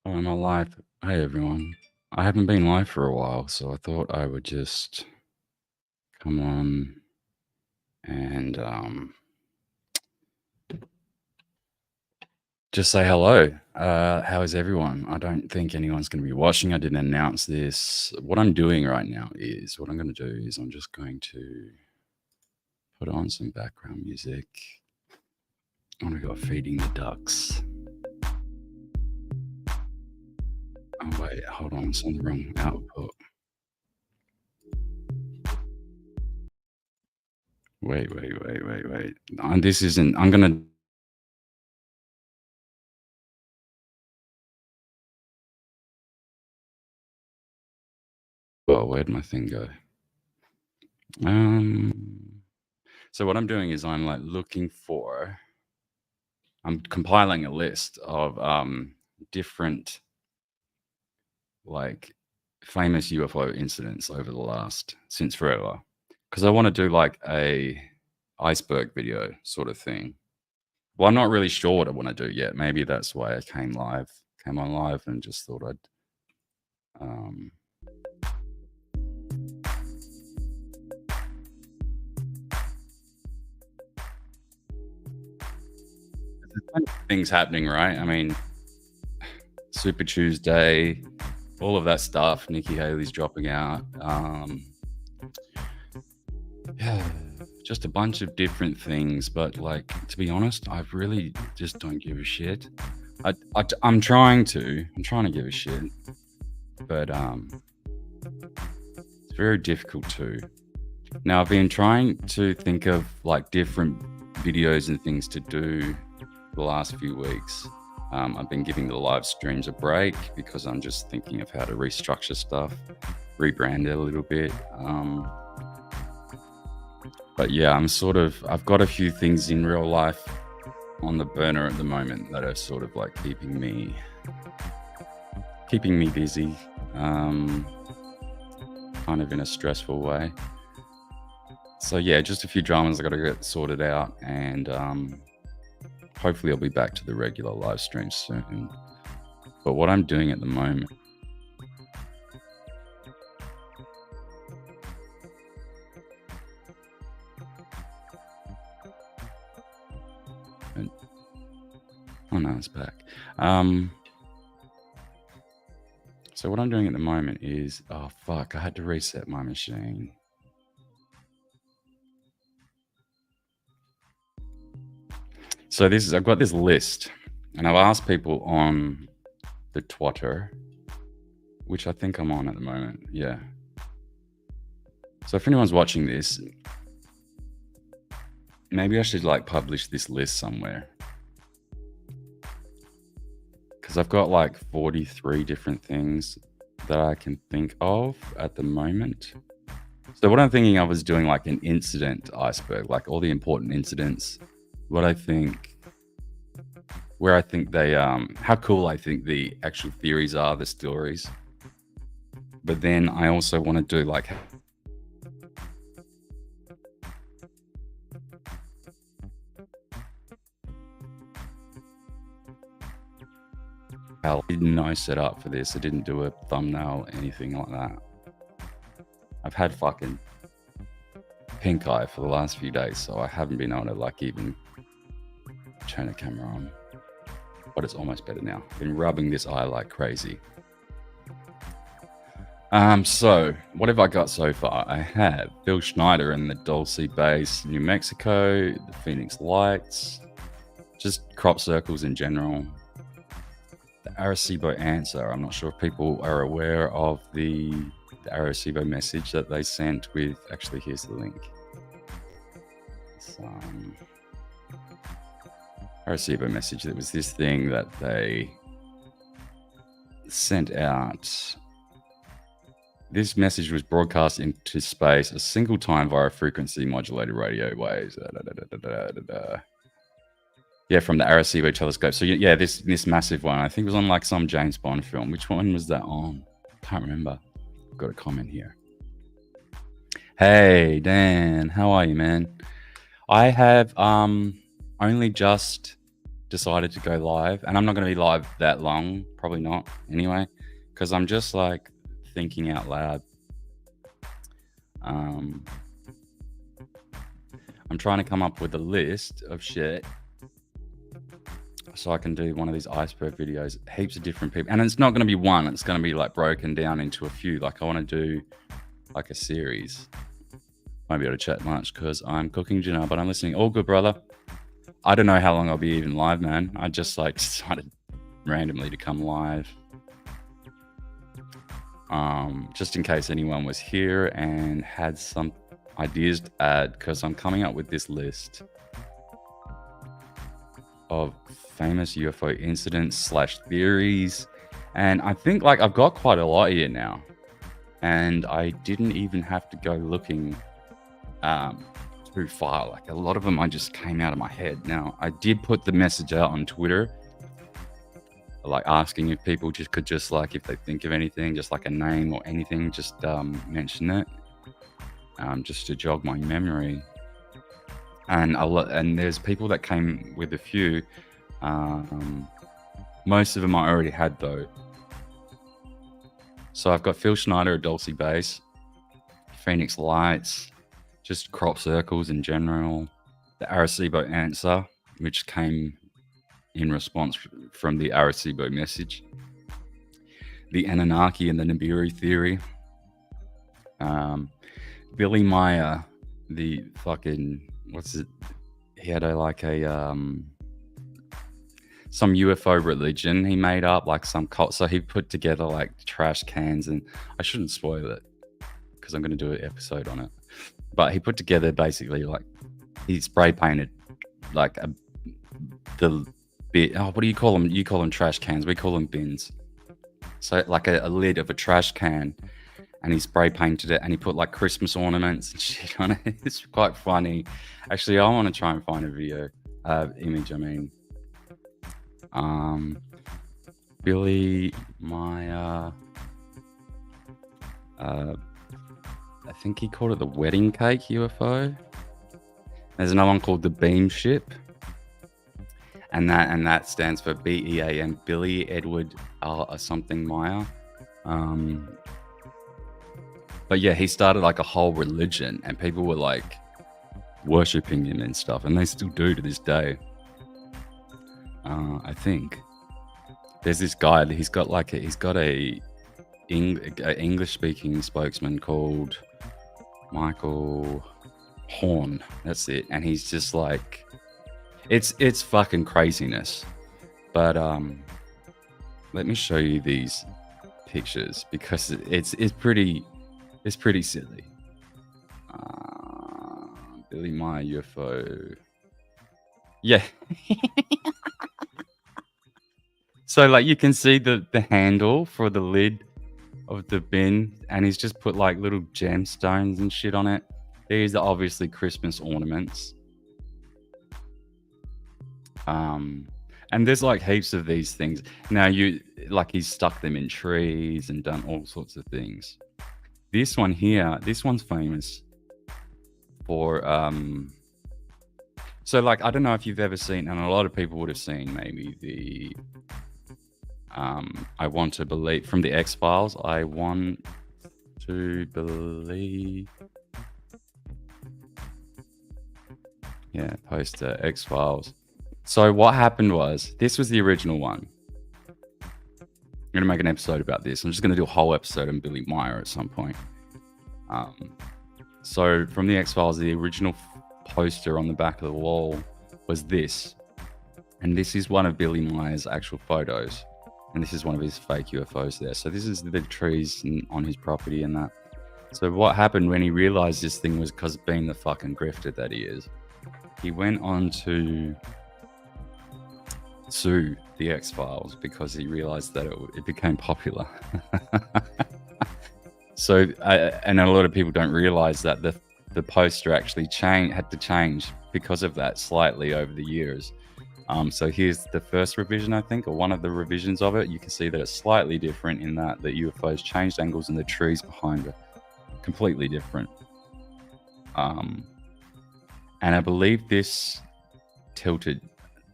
Oh, am I live? Hey everyone. I haven't been live for a while, so I thought I would just come on and just say hello. How is everyone? I don't think anyone's going to be watching. I didn't announce this. What I'm doing right now is what I'm going to do is I'm just going to put on some background music. And we got feeding the ducks. Oh wait, hold on, it's on the wrong output. Wait. And this isn't. I'm gonna. Oh, where'd my thing go? Um. So what I'm doing is I'm like looking for. I'm compiling a list of different like famous UFO incidents over the last since forever, because I want to do like a iceberg video sort of thing. Well, I'm not really sure what I want to do yet. Maybe that's why I came on live, and just thought I'd. Um, there's plenty of things happening, right? I mean, Super Tuesday, all of that stuff. Nikki Haley's dropping out. Yeah, just a bunch of different things. But like, to be honest, I really just don't give a shit. I'm trying to. I'm trying to give a shit, but it's very difficult to. Now I've been trying to think of like different videos and things to do the last few weeks. I've been giving the live streams a break because I'm just thinking of how to restructure stuff, rebrand it a little bit. But yeah, I've got a few things in real life on the burner at the moment that are sort of like keeping me busy, kind of in a stressful way. So yeah, just a few dramas I got to get sorted out, and hopefully I'll be back to the regular live streams soon. But what I'm doing at the moment. Oh no, it's back. So what I'm doing at the moment is, oh fuck, I had to reset my machine. So I've got this list, and I've asked people on the Twitter, which I think I'm on at the moment. Yeah. So if anyone's watching this, maybe I should like publish this list somewhere, because I've got like 43 different things that I can think of at the moment. So what I'm thinking of is doing like an incident iceberg, like all the important incidents, where I think they, how cool I think the actual theories are, the stories. But then I also want to do like I didn't know set up for this. I didn't do a thumbnail, anything like that. I've had fucking pink eye for the last few days, so I haven't been able to like even turn the camera on. But it's almost better now. Been rubbing this eye like crazy. So what have I got so far? I have Bill Schneider and the Dulce Base, New Mexico, the Phoenix Lights, just crop circles in general. The Arecibo answer. I'm not sure if people are aware of the Arecibo message that they sent with. Actually, here's the link. Arecibo message. There was this thing that they sent out. This message was broadcast into space a single time via frequency modulated radio waves. Yeah, from the Arecibo telescope. So yeah, this massive one. I think it was on like some James Bond film. Which one was that on? Can't remember. I've got a comment here. Hey Dan, how are you, man? I have only just decided to go live, and I'm not going to be live that long, probably not anyway, because I'm just like thinking out loud. I'm trying to come up with a list of shit so I can do one of these iceberg videos, heaps of different people, and it's not going to be one, it's going to be like broken down into a few. Like I want to do like a series. Won't be able to chat much because I'm cooking dinner, but I'm listening. All good, brother. I don't know how long I'll be even live, man. I just like decided randomly to come live. Just in case anyone was here and had some ideas to add, because I'm coming up with this list of famous UFO incidents / theories, and I think like I've got quite a lot here now, and I didn't even have to go looking too far. Like a lot of them I just came out of my head. Now I did put the message out on Twitter, like asking if people could just like, if they think of anything, just like a name or anything, just mention it, just to jog my memory. And there's people that came with a few. Most of them I already had though. So I've got Phil Schneider at Dulce Base, Phoenix Lights, just crop circles in general, the Arecibo answer, which came in response from the Arecibo message, the Anunnaki and the Nibiru theory, Billy Meyer, the fucking, what's it? He had some UFO religion he made up, like some cult. So he put together like trash cans, and I shouldn't spoil it because I'm going to do an episode on it. But he put together basically like he spray painted like the bit. Oh, what do you call them? You call them trash cans. We call them bins. So like a lid of a trash can, and he spray painted it, and he put like Christmas ornaments and shit on it. It's quite funny. Actually, I want to try and find a video, image. I mean, Billy Meyer. I think he called it the wedding cake UFO. There's another one called the beam ship, and that stands for BEAM, Billy Edward something Meyer. But yeah, he started like a whole religion, and people were like worshipping him and stuff, and they still do to this day. I think there's this guy. He's got a English-speaking spokesman called Michael Horn. That's it, and he's just like, it's fucking craziness. But let me show you these pictures because it's pretty silly. Billy Meyer UFO. Yeah. So like you can see the handle for the lid of the bin, and he's just put like little gemstones and shit on it. These are obviously Christmas ornaments. And there's like heaps of these things. Now he's stuck them in trees and done all sorts of things. This one here, this one's famous for so like I don't know if you've ever seen, and a lot of people would have seen maybe the I Want to Believe from the X-Files. I Want to Believe. Yeah, poster X-Files. So what happened was, this was the original one. I'm going to make an episode about this. I'm just going to do a whole episode on Billy Meyer at some point. So from the X-Files, the original poster on the back of the wall was this. And this is one of Billy Meyer's actual photos. And this is one of his fake UFOs there. So this is the trees on his property and that. So what happened when he realized this thing was, because being the fucking grifter that he is, he went on to sue the X-Files because he realized that it became popular. So, and a lot of people don't realize that the poster actually had to change because of that slightly over the years. So here's the first revision, I think, or one of the revisions of it. You can see that it's slightly different in that the UFOs changed angles and the trees behind it completely different. And I believe this tilted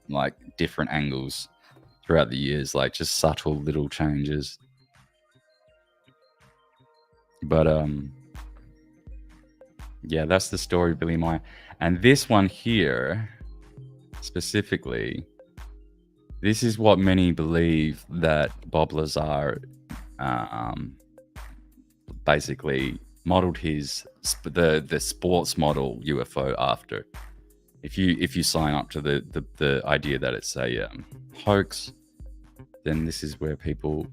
like different angles throughout the years, like just subtle little changes. But yeah, that's the story of Billy Meier. And this one here, specifically, this is what many believe that Bob Lazar basically modeled the sports model UFO after. If you sign up to the idea that it's a hoax, then this is where people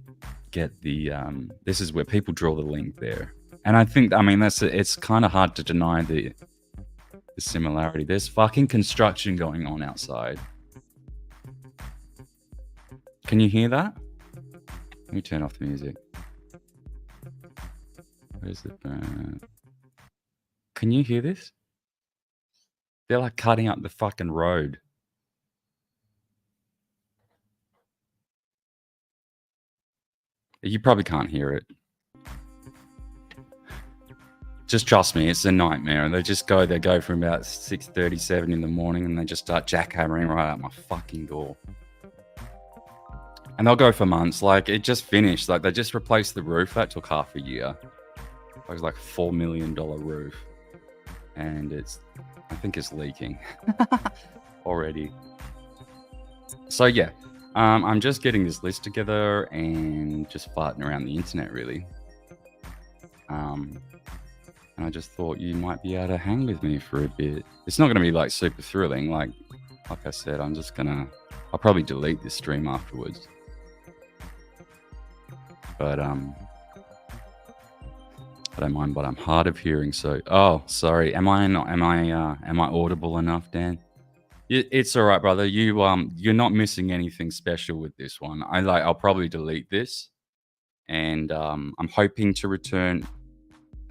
get this is where people draw the link there. And I think, I mean, it's kind of hard to deny the similarity. There's fucking construction going on outside. Can you hear that? Let me turn off the music. Where's it? Can you hear this? They're like cutting up the fucking road. You probably can't hear it. Just trust me, it's a nightmare. They go from about 6:37 in the morning and they just start jackhammering right out my fucking door. And they'll go for months. Like, it just finished. Like, they just replaced the roof. That took half a year. It was like $4 million roof. And I think it's leaking already. So yeah, I'm just getting this list together and just farting around the internet, really. And I just thought you might be able to hang with me for a bit. It's not going to be like super thrilling. Like I said, I'll probably delete this stream afterwards. But I don't mind, but I'm hard of hearing. So, sorry. Am I audible enough, Dan? It's all right, brother. You're not missing anything special with this one. I'll probably delete this, and I'm hoping to return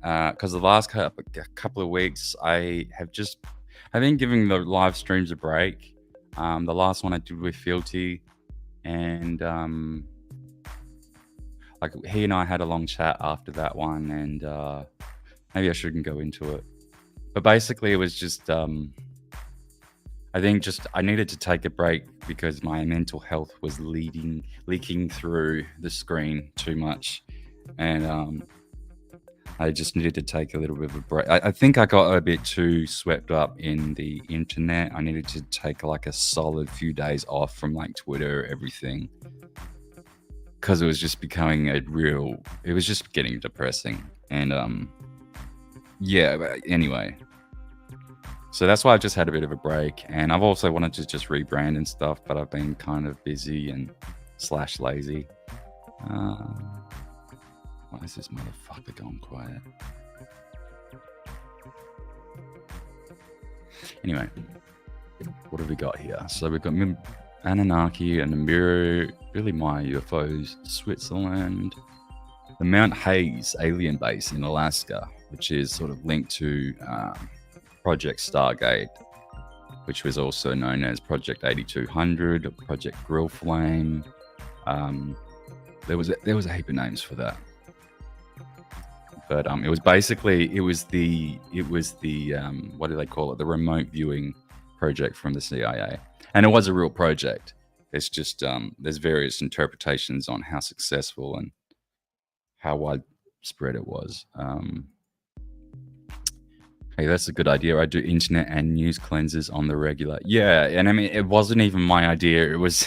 because the last couple of weeks I've been giving the live streams a break. The last one I did with Fealty, and like he and I had a long chat after that one, and maybe I shouldn't go into it. But basically, it was just I think I needed to take a break because my mental health was leaking through the screen too much, and I just needed to take a little bit of a break. I think I got a bit too swept up in the internet. I needed to take like a solid few days off from like Twitter, everything. Because it was just becoming it was just getting depressing. And yeah, but anyway. So that's why I've just had a bit of a break. And I've also wanted to just rebrand and stuff, but I've been kind of busy and / lazy. Why is this motherfucker going quiet? Anyway, what have we got here? So we've got Anunnaki and Nibiru, Billy Meier UFOs, Switzerland, the Mount Hayes alien base in Alaska, which is sort of linked to Project Stargate, which was also known as Project 8200, Project Grill Flame. There was a heap of names for that, but it was the what do they call it? The remote viewing project from the CIA. And it was a real project. It's just there's various interpretations on how successful and how widespread it was. Hey, that's a good idea. I do internet and news cleanses on the regular. Yeah, and I mean, it wasn't even my idea. It was,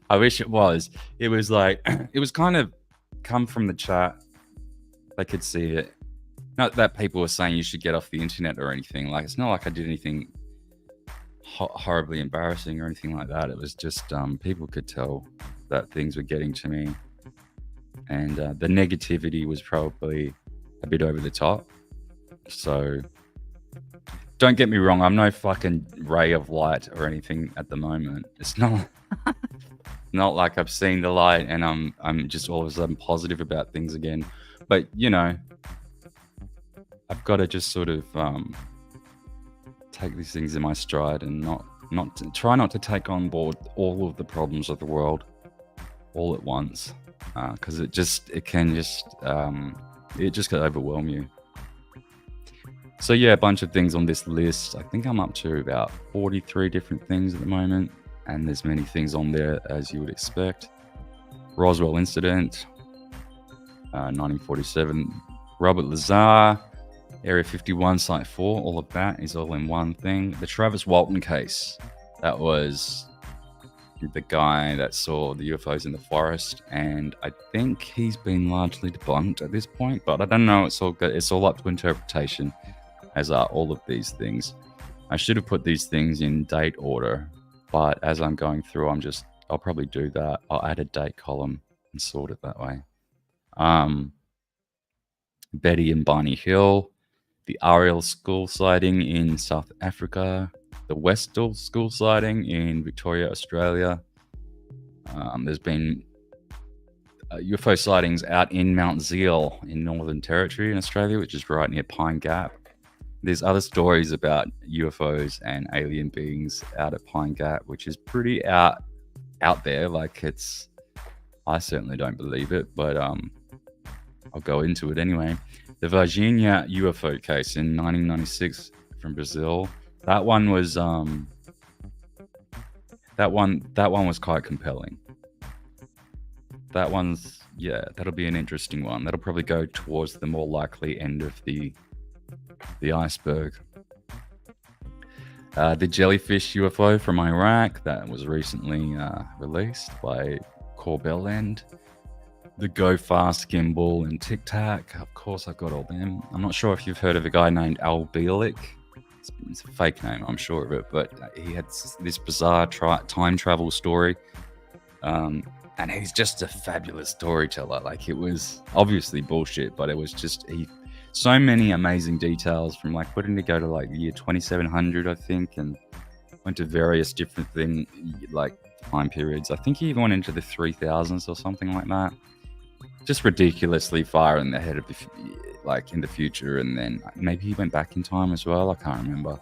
I wish it was. It was like, it was kind of come from the chat. They could see it. Not that people were saying you should get off the internet or anything. Like, it's not like I did anything horribly embarrassing or anything like that. It was just people could tell that things were getting to me, and the negativity was probably a bit over the top. So don't get me wrong, I'm no fucking ray of light or anything at the moment. It's not not like I've seen the light and I'm just all of a sudden positive about things again. But you know, I've got to just sort of take these things in my stride and try not to take on board all of the problems of the world all at once, because it can just overwhelm you. So yeah, a bunch of things on this list. I think I'm up to about 43 different things at the moment. and there's many things on there as you would expect. Roswell incident, 1947. Robert Lazar, Area 51, Site 4, all of that is all in one thing. The Travis Walton case, that was the guy that saw the UFOs in the forest, and I think he's been largely debunked at this point, but I don't know, it's all good. It's all up to interpretation, as are all of these things. I should have put these things in date order, but as I'm going through, I'll probably do that. I'll add a date column and sort it that way. Betty and Barney Hill, the Ariel school sighting in South Africa, the Westall school sighting in Victoria, Australia. There's been UFO sightings out in Mount Zeal in Northern Territory in Australia, which is right near Pine Gap. There's other stories about UFOs and alien beings out at Pine Gap, which is pretty out there. Like, I certainly don't believe it, but I'll go into it anyway. The Virginia UFO case in 1996 from Brazil. That one was quite compelling. That'll be an interesting one. That'll probably go towards the more likely end of the iceberg. The jellyfish UFO from Iraq, that was recently released by Corbell End. The Go Fast gimbal and Tic Tac, of course I've got all them. I'm not sure if you've heard of a guy named Al Bialik. It's a fake name, I'm sure of it, but he had this bizarre time travel story. And he's just a fabulous storyteller. Like, it was obviously bullshit, but it was just so many amazing details, from like putting to go to like the year 2700, I think, and went to various different things, like time periods. I think he even went into the 3000s or something like that. Just ridiculously far in the head of in the future, and then maybe he went back in time as well. I can't remember.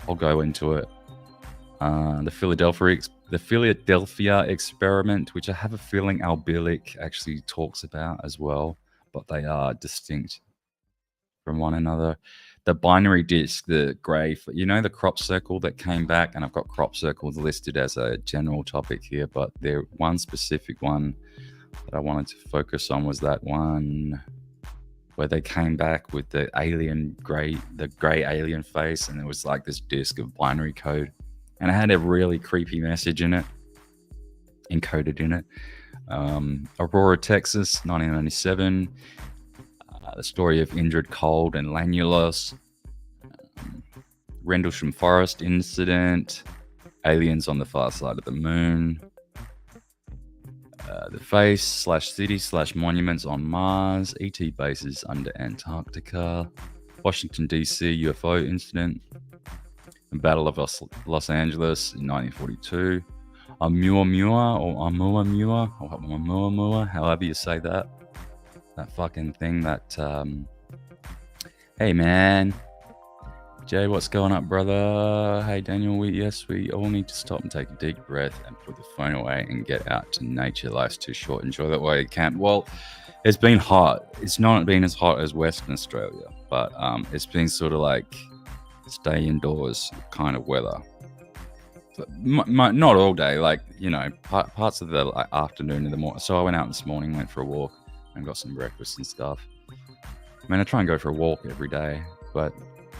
I'll go into it. The Philadelphia experiment, which I have a feeling Al Bialik actually talks about as well, but they are distinct from one another. The binary disc, the grey, the crop circle that came back, and I've got crop circles listed as a general topic here, but there one specific one that I wanted to focus on was that one where they came back with the grey alien face, and it was like this disc of binary code, and it had a really creepy message in it, encoded in it. Aurora, Texas, 1997. The story of Indrid Cold and Lanulos. Rendlesham Forest incident. Aliens on the far side of the moon. The face / city / monuments on Mars. ET bases under Antarctica. Washington, D.C. UFO incident. The Battle of Los Angeles in 1942. Oumuamua, however you say that. That fucking thing that... Hey, man. Jay, what's going up, brother? Hey, Daniel, we all need to stop and take a deep breath and put the phone away and get out to nature. Life's too short. Enjoy that while you can. Well, it's been hot. It's not been as hot as Western Australia, but it's been sort of like stay indoors kind of weather. Not all day, like, parts of the afternoon and the morning. So I went out this morning, went for a walk, and got some breakfast and stuff. I mean, I try and go for a walk every day, but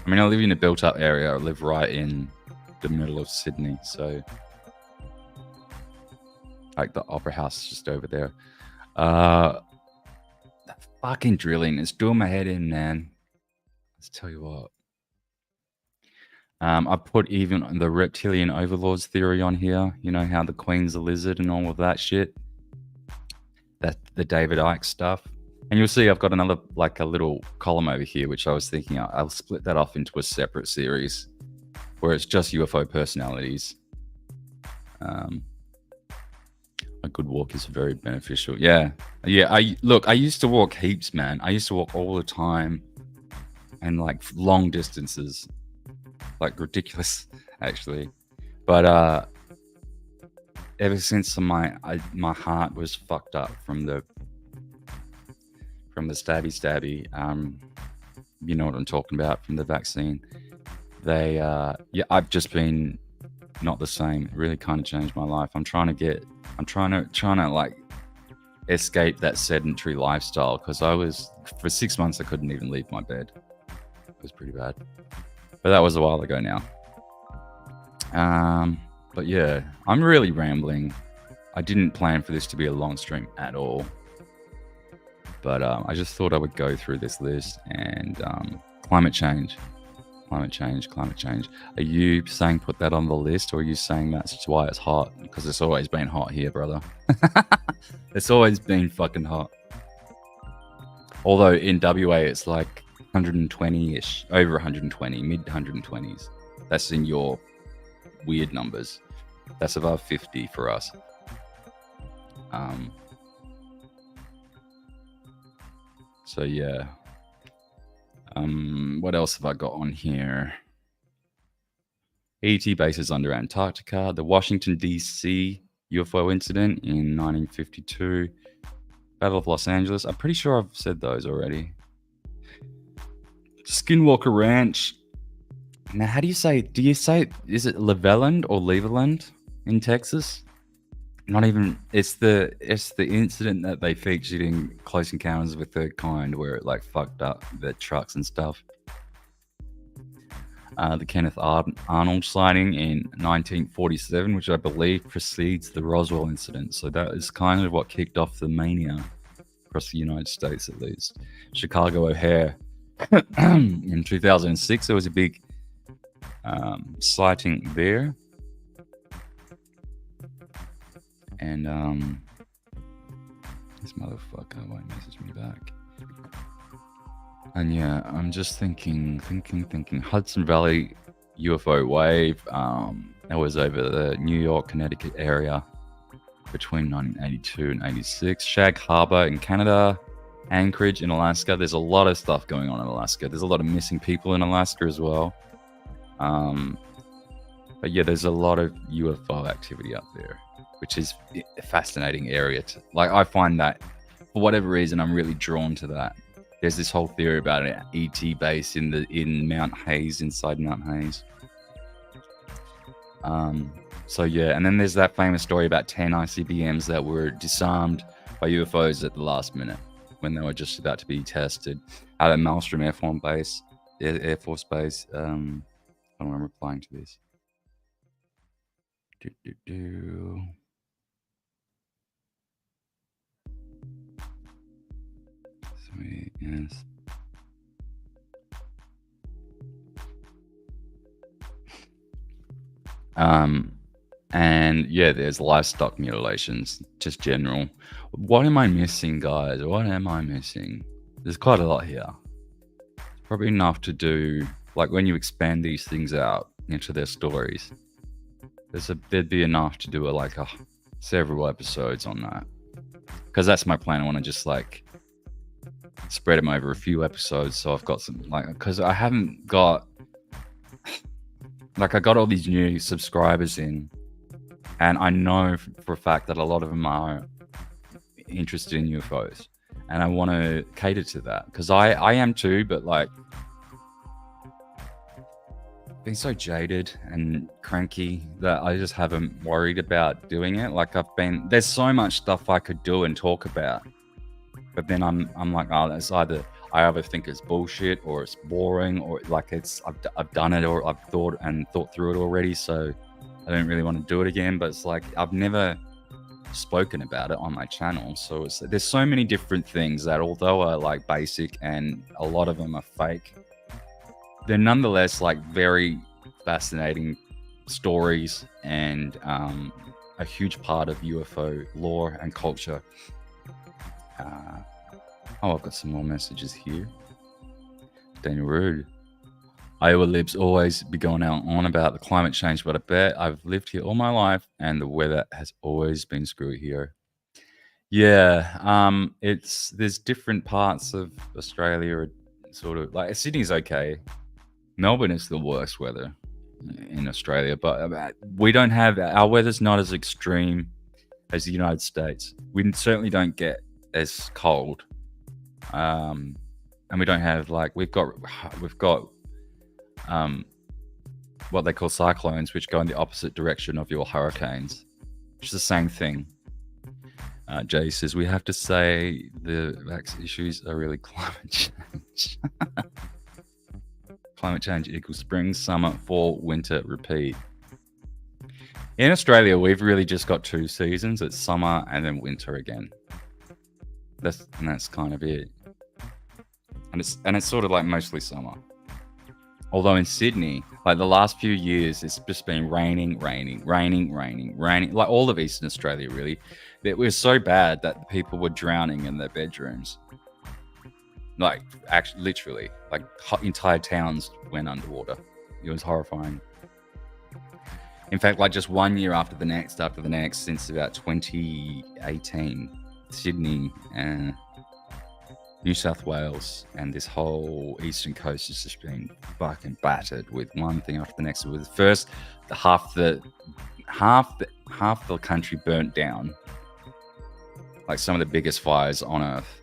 I mean, I live in a built-up area. I live right in the middle of Sydney, so like the Opera House is just over there. That fucking drilling is doing my head in, man. Let's tell you what. I put even the reptilian overlords theory on here. You know how the Queen's a lizard and all of that shit. That the David Icke stuff. And you'll see I've got another, like a little column over here, which I was thinking I'll split that off into a separate series where it's just UFO personalities. A good walk is very beneficial. Yeah. I used to walk heaps, man. I used to walk all the time and like long distances, like ridiculous, actually. But ever since my heart was fucked up from the stabby, you know what I'm talking about, from the vaccine. I've just been not the same. It really kind of changed my life. I'm trying to like escape that sedentary lifestyle, because for 6 months I couldn't even leave my bed. It was pretty bad, but that was a while ago now. But yeah, I'm really rambling. I didn't plan for this to be a long stream at all, but I just thought I would go through this list. And climate change. Are you saying put that on the list, or are you saying that's why it's hot? Because it's always been hot here, brother. It's always been fucking hot. Although in WA it's like 120-ish, over 120, mid 120s. That's in your weird numbers. That's above 50 for us. So yeah. What else have I got on here? ET bases under Antarctica, the Washington, D.C. UFO incident in 1952, Battle of Los Angeles. I'm pretty sure I've said those already. Skinwalker Ranch. Now, how do you say, is it Leveland or Leveland in Texas? Not even, it's the incident that they featured in Close Encounters of the Third Kind, where it like fucked up the trucks and stuff. The Kenneth Arnold sighting in 1947, which I believe precedes the Roswell incident. So that is kind of what kicked off the mania across the United States, at least. Chicago O'Hare. In 2006, there was a big sighting there. And this motherfucker won't message me back. And yeah, I'm just thinking. Hudson Valley UFO wave. That was over the New York, Connecticut area between 1982 and 86. Shag Harbor in Canada. Anchorage in Alaska. There's a lot of stuff going on in Alaska. There's a lot of missing people in Alaska as well. But yeah, there's a lot of UFO activity up there, which is a fascinating area. I find that, for whatever reason, I'm really drawn to that. There's this whole theory about an ET base in Mount Hayes, inside Mount Hayes. So yeah, and then there's that famous story about 10 ICBMs that were disarmed by UFOs at the last minute when they were just about to be tested out at Maelstrom Air Force Base. I don't know, I'm replying to this. Sweet, yes. And yeah, there's livestock mutilations, just general. What am I missing, guys? What am I missing? There's quite a lot here. Probably enough to do, like when you expand these things out into their stories, there'd be enough to do several episodes on that. Because that's my plan. I want to just spread them over a few episodes, so I've got some, because I haven't got, I got all these new subscribers in, and I know for a fact that a lot of them are interested in UFOs, and I want to cater to that, because I am too, but being so jaded and cranky that I just haven't worried about doing it. There's so much stuff I could do and talk about, but then I'm like, oh, that's either I either think it's bullshit or it's boring, or I've done it, or I've thought through it already, so I don't really want to do it again. But it's I've never spoken about it on my channel, so there's so many different things that, although are basic and a lot of them are fake, they're nonetheless very fascinating stories and a huge part of UFO lore and culture. I've got some more messages here. Daniel Rude. Iowa libs always be going out on about the climate change, but I bet I've lived here all my life and the weather has always been screwy here. Yeah, there's different parts of Australia, sort of Sydney's okay. Melbourne is the worst weather in Australia, but we don't have, our weather's not as extreme as the United States. We certainly don't get as cold, and we don't have we've got what they call cyclones, which go in the opposite direction of your hurricanes, which is the same thing. Jay says, we have to say the vax issues are really climate change. Climate change equals spring, summer, fall, winter, repeat. In Australia, we've really just got 2 seasons. It's summer and then winter again. That's kind of it. And it's sort of like mostly summer. Although in Sydney, like the last few years, it's just been raining. Like all of Eastern Australia, really. It was so bad that people were drowning in their bedrooms. Like, actually, literally. Like, entire towns went underwater. It was horrifying. In fact, like just 1 year after the next, since about 2018, Sydney and New South Wales and this whole eastern coast has just been fucking battered with one thing after the next. With first, half the country burnt down, like some of the biggest fires on Earth,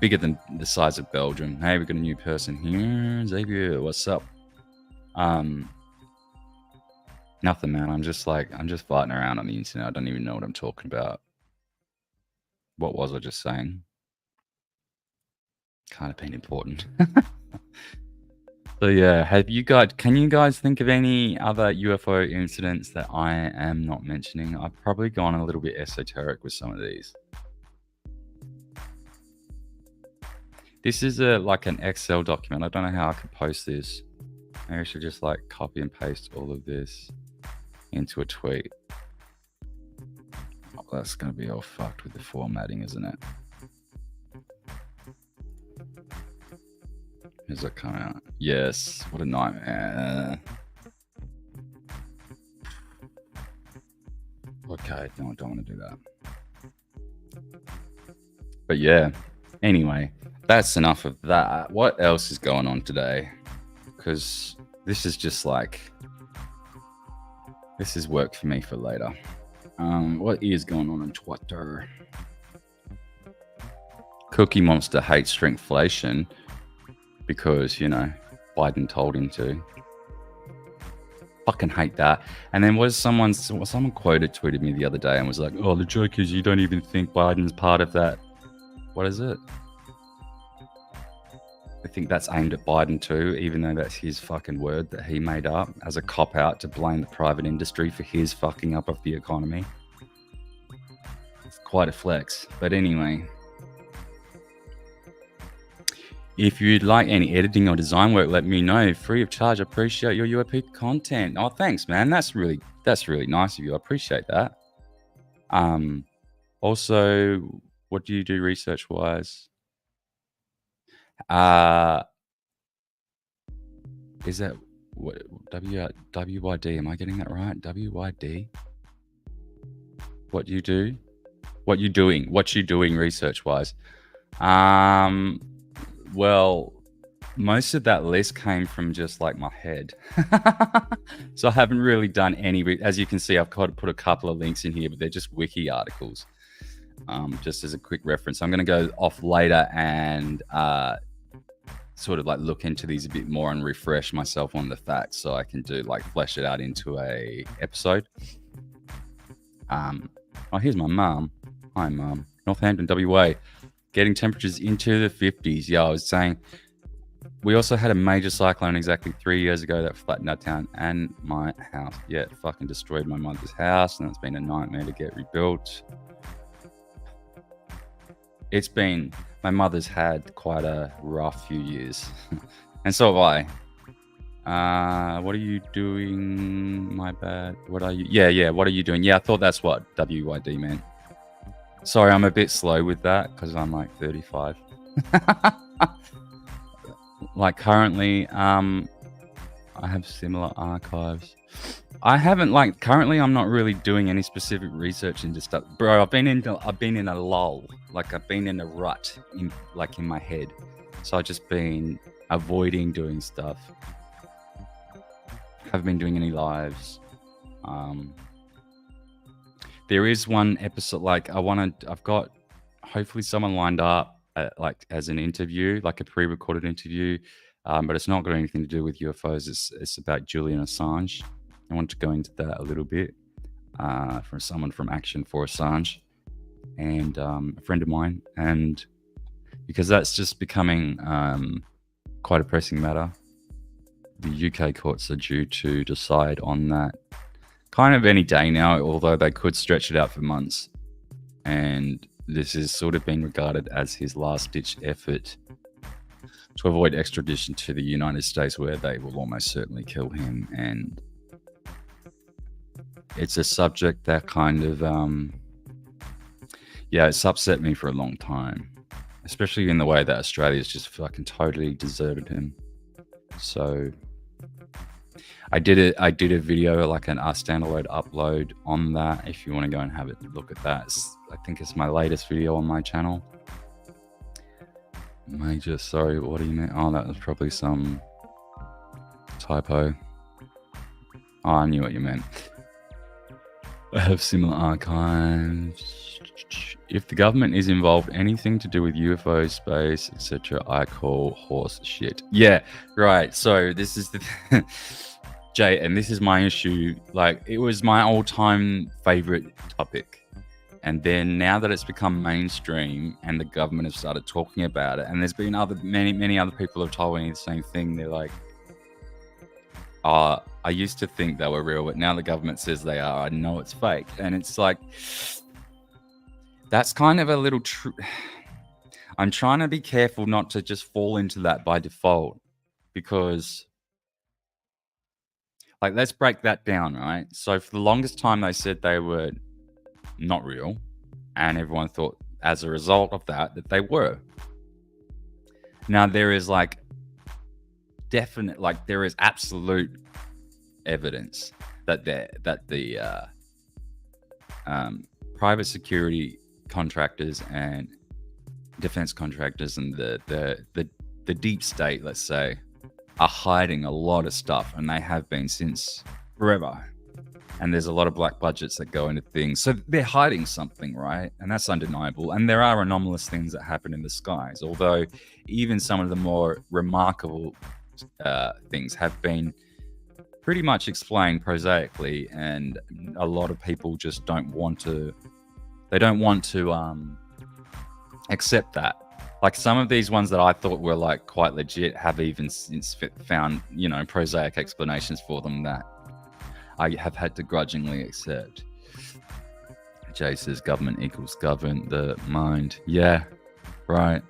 bigger than the size of Belgium. Hey, we've got a new person here, Xavier. What's up? Nothing, man. I'm just farting around on the internet. I don't even know what I'm talking about. What was I just saying? Kind of been important. So yeah, can you guys think of any other UFO incidents that I am not mentioning? I've probably gone a little bit esoteric with some of these. This is like an Excel document. I don't know how I could post this. Maybe I should just like copy and paste all of this into a tweet. Oh, that's going to be all fucked with the formatting, isn't it? Is it coming out? Yes. What a nightmare. Okay, no, I don't want to do that. But yeah, anyway, that's enough of that. What else is going on today? Because this is just like, this is work for me for later. What is going on Twitter? Cookie Monster hates shrinkflation because, you know, Biden told him to. Fucking hate that. And then someone tweeted me the other day and was like, oh, the joke is you don't even think Biden's part of that. What is it? I think that's aimed at Biden too, even though that's his fucking word that he made up as a cop-out to blame the private industry for his fucking up of the economy. It's quite a flex. But anyway, if you'd like any editing or design work, let me know. Free of charge. I appreciate your UAP content. Oh, thanks, man. That's really nice of you. I appreciate that. Also, what do you do research-wise? Is that what WYD? Am I getting that right? WYD? What you do? What you doing? What you doing research-wise? Well, most of that list came from just like my head. So I haven't really done any. As you can see, I've got to put a couple of links in here, but they're just wiki articles. Just as a quick reference, I'm going to go off later and sort of like look into these a bit more and refresh myself on the facts so I can do like flesh it out into a episode. Oh, here's my mum. Hi, Mum. Northampton, WA. Getting temperatures into the 50s. Yeah, I was saying we also had a major cyclone exactly 3 years ago that flattened our town and my house. Yeah, it fucking destroyed my mother's house and it's been a nightmare to get rebuilt. My mother's had quite a rough few years. And so have I. What are you doing? My bad. What are you? Yeah. What are you doing? Yeah, I thought that's what WYD meant. Sorry, I'm a bit slow with that because I'm like 35. Like currently, I have similar archives. I haven't currently I'm not really doing any specific research into stuff. Bro, I've been in a lull. Like I've been in a rut in my head. So I've just been avoiding doing stuff. Haven't been doing any lives. There is one episode I've got hopefully someone lined up as an interview, like a pre-recorded interview. But it's not got anything to do with UFOs. It's about Julian Assange. I want to go into that a little bit from someone from Action for Assange and a friend of mine, and because that's just becoming quite a pressing matter. The UK courts are due to decide on that kind of any day now, although they could stretch it out for months. And this is sort of being regarded as his last-ditch effort to avoid extradition to the United States, where they will almost certainly kill him. And it's a subject that kind of, it's upset me for a long time, especially in the way that Australia's just fucking totally deserted him. So I did a video, like a standalone upload on that. If you want to go and have a look at that, I think it's my latest video on my channel. Sorry, what do you mean? Oh, that was probably some typo. Oh, I knew what you meant. I have similar archives. If the government is involved, anything to do with UFO, space, etc., I call horse shit. Yeah, right. So this is the Jay, and this is my issue. Like, it was my all-time favorite topic, and then now that it's become mainstream and the government have started talking about it, and there's been many other people have told me the same thing. They're like, I used to think they were real, but now the government says they are. I know it's fake. And it's like, that's kind of a little true. I'm trying to be careful not to just fall into that by default, because, like, let's break that down, right? So for the longest time, they said they were not real, and everyone thought as a result of that they were. Now there is there is absolute evidence that the private security contractors and defense contractors and the deep state, let's say, are hiding a lot of stuff, and they have been since forever. And there's a lot of black budgets that go into things. So they're hiding something, right? And that's undeniable. And there are anomalous things that happen in the skies, although even some of the more remarkable things have been pretty much explained prosaically, and a lot of people just don't want to accept that. Like, some of these ones that I thought were like quite legit have even since found, prosaic explanations for them that I have had to grudgingly accept. Jay says government equals govern the mind. Yeah, right.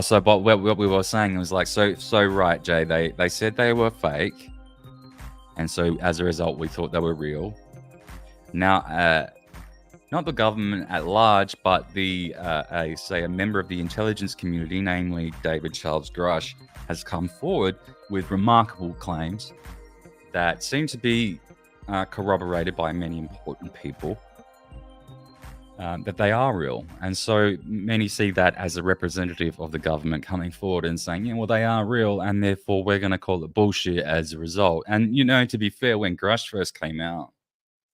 So, but what we were saying was like, so right, Jay, they said they were fake, and so as a result, we thought they were real. Now, not the government at large, but a member of the intelligence community, namely David Charles Grush, has come forward with remarkable claims that seem to be corroborated by many important people, that they are real. And so many see that as a representative of the government coming forward and saying, yeah, well, they are real, and therefore we're going to call it bullshit as a result. And, to be fair, when Grush first came out,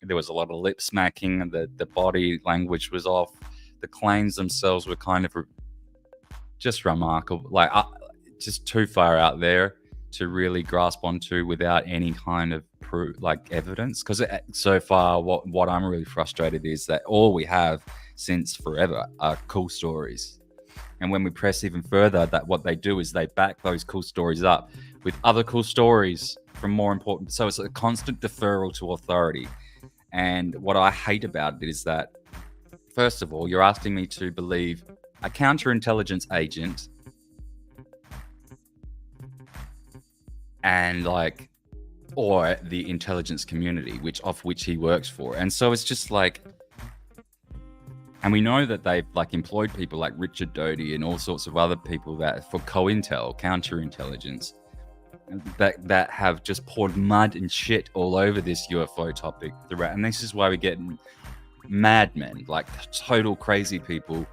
there was a lot of lip smacking, and the body language was off. The claims themselves were kind of just remarkable, like just too far out there to really grasp onto without any kind of proof, like evidence. Because so far, what I'm really frustrated is that all we have since forever are cool stories. And when we press even further, that what they do is they back those cool stories up with other cool stories from more important. So it's a constant deferral to authority. And what I hate about it is that, first of all, you're asking me to believe a counterintelligence agent and or the intelligence community, of which he works for. And so it's just like, and we know that they've employed people like Richard Doty and all sorts of other people that for COINTEL, counterintelligence, that have just poured mud and shit all over this UFO topic throughout. And this is why we get madmen, like total crazy people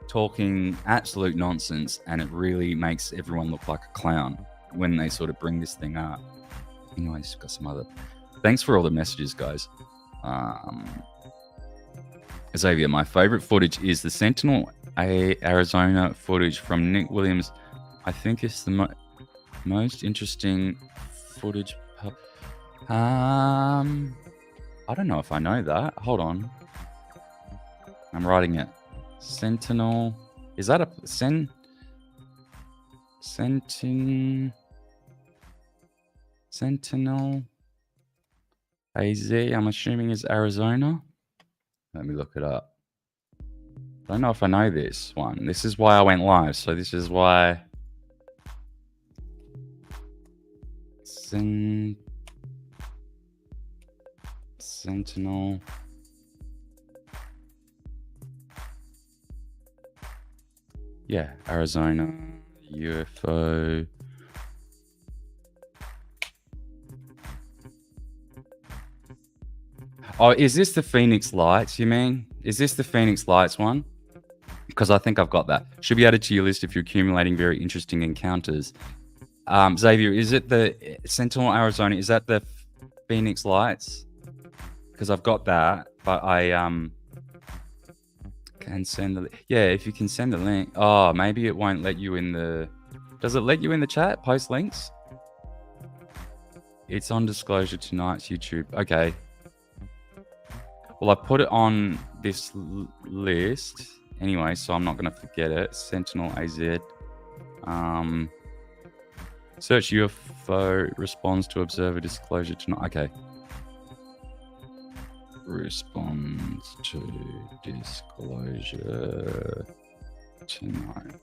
talking absolute nonsense, and it really makes everyone look like a clown when they sort of bring this thing up. Anyways, got some other... Thanks for all the messages, guys. Xavier, my favorite footage is the Sentinel Arizona footage from Nick Williams. I think it's the Most interesting footage. I don't know if I know that. Hold on. I'm writing it. Sentinel. Is that a Sentinel AZ? I'm assuming is Arizona. Let me look it up. I don't know if I know this one. This is why I went live. So this is why. Sentinel. Yeah, Arizona UFO. Oh, is this the Phoenix Lights, you mean? Is this the Phoenix Lights one? Because I think I've got that. Should be added to your list if you're accumulating very interesting encounters. Xavier, is it the Sentinel Arizona? Is that the Phoenix Lights? Because I've got that, but I can send the... Yeah, if you can send the link. Oh, maybe it won't let you in the... Does it let you in the chat? Post links? It's on disclosure tonight's YouTube. Okay. Well, I put it on this list anyway, so I'm not going to forget it. Sentinel AZ. Search UFO responds to observer disclosure tonight. Okay. Responds to disclosure tonight.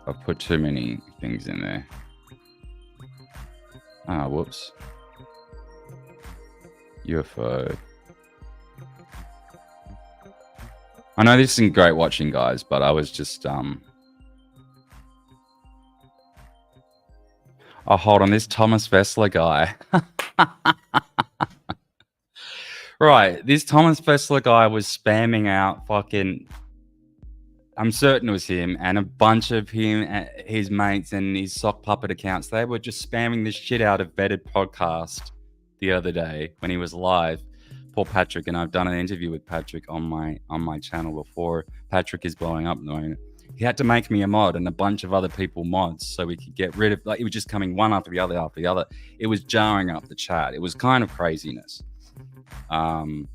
I put too many things in there. Ah, whoops. UFO. I know this isn't great watching, guys, but I was just Oh, hold on, this Thomas Fessler guy. Right, this Thomas Fessler guy was spamming out fucking... I'm certain it was him and a bunch of his mates and his sock puppet accounts. They were just spamming the shit out of Vetted Podcast the other day when he was live. Poor Patrick, and I've done an interview with Patrick on my channel before. Patrick is blowing up at the moment. He had to make me a mod and a bunch of other people mods so we could get rid of... Like, it was just coming one after the other after the other. It was jarring up the chat. It was kind of craziness. No.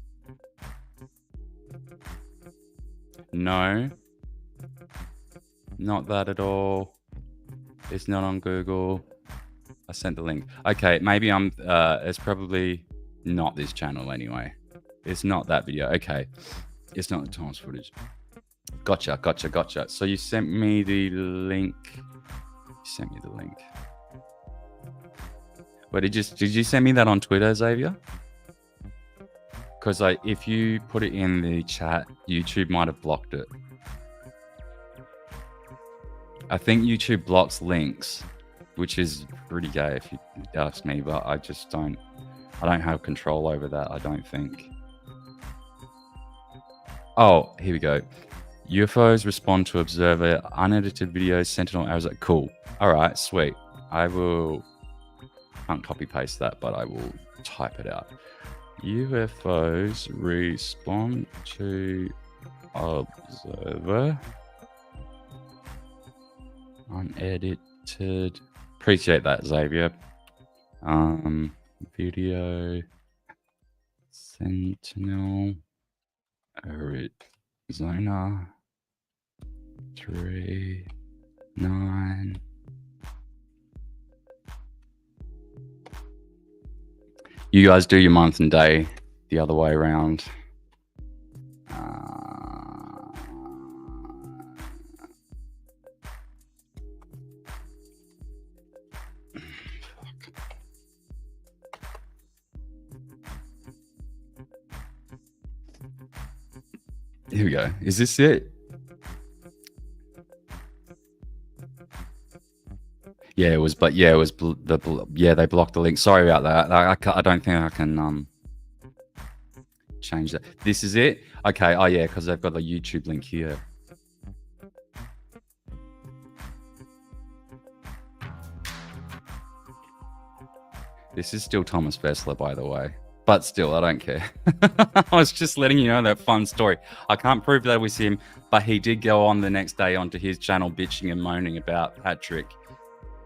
Not that at all. It's not on Google. I sent the link. Okay, maybe it's probably not this channel anyway. It's not that video. Okay. It's not the Thomas footage. Gotcha. So you sent me the link. But did you send me that on Twitter, Xavier? Because if you put it in the chat, YouTube might have blocked it. I think YouTube blocks links, which is pretty gay if you ask me, but I don't have control over that, I don't think. Oh, here we go. UFOs respond to observer, unedited videos, Sentinel Arizona. Cool. All right, sweet. I can't copy paste that, but I will type it out. UFOs respond to observer, unedited. Appreciate that, Xavier. Video Sentinel Arizona 39. You guys do your month and day the other way around. Here we go. Is this it? Yeah, it was. But yeah, it was. They blocked the link. Sorry about that. I don't think I can change that. This is it. Okay. Oh yeah, because they've got the YouTube link here. This is still Thomas Fessler, by the way. But still, I don't care. I was just letting you know that fun story. I can't prove that it was him, but he did go on the next day onto his channel bitching and moaning about Patrick.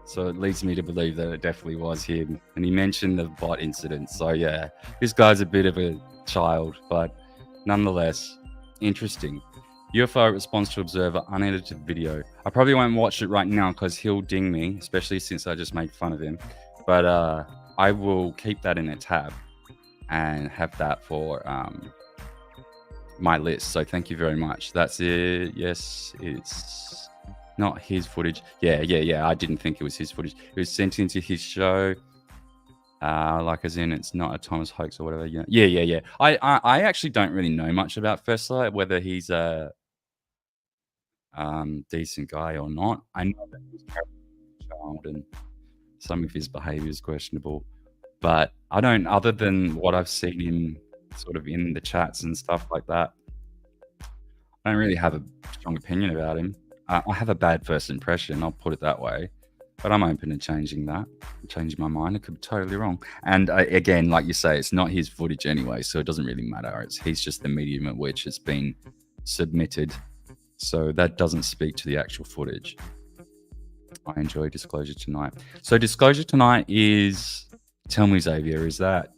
So it leads me to believe that it definitely was him. And he mentioned the bot incident. So yeah, this guy's a bit of a child, but nonetheless, interesting. UFO response to observer, unedited video. I probably won't watch it right now because he'll ding me, especially since I just made fun of him. But I will keep that in a tab and have that for my list. So thank you very much. That's it. Yes, it's not his footage. Yeah. I didn't think it was his footage. It was sent into his show. Like as in it's not a Thomas hoax or whatever. Yeah. I actually don't really know much about Fessler, whether he's a decent guy or not. I know that he's a child and some of his behavior is questionable, but I don't, other than what I've seen him sort of in the chats and stuff like that, I don't really have a strong opinion about him. I have a bad first impression, I'll put it that way, but I'm open to changing that, changing my mind. It could be totally wrong. And again, like you say, it's not his footage anyway, so it doesn't really matter. He's just the medium at which it's been submitted. So that doesn't speak to the actual footage. I enjoy Disclosure Tonight. So Disclosure Tonight is, tell me Xavier, is that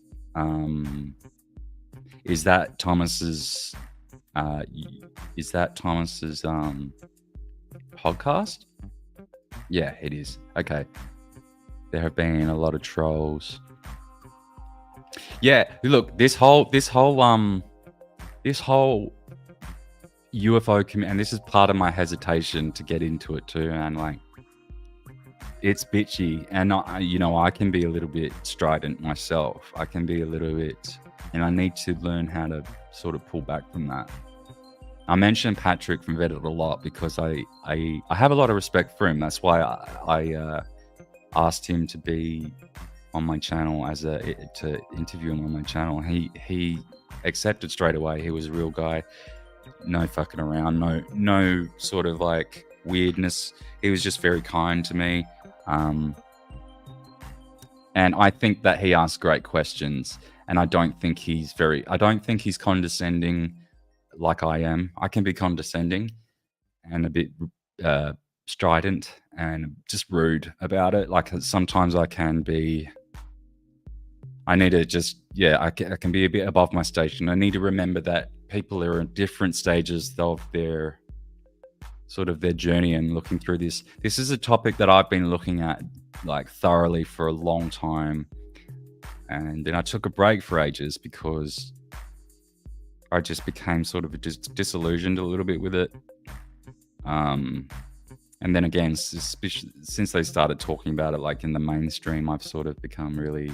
Thomas's podcast? Yeah, it is. Okay. There have been a lot of trolls. Yeah, look, this whole UFO community, and this is part of my hesitation to get into it too, and like, it's bitchy, and I can be a little bit strident myself. I can be a little bit, and I need to learn how to sort of pull back from that. I mentioned Patrick from Reddit a lot because I have a lot of respect for him. That's why I asked him to be on my channel to interview him on my channel. He accepted straight away. He was a real guy. No fucking around. No sort of like weirdness. He was just very kind to me. And I think that he asks great questions. And I don't think he's condescending like I am. I can be condescending and a bit strident and just rude about it. Like sometimes I can be. I need to just, I can be a bit above my station. I need to remember that people are at different stages of their journey and looking through this. This is a topic that I've been looking at like thoroughly for a long time. And then I took a break for ages because I just became sort of disillusioned a little bit with it. And then again, since they started talking about it like in the mainstream, I've sort of become really,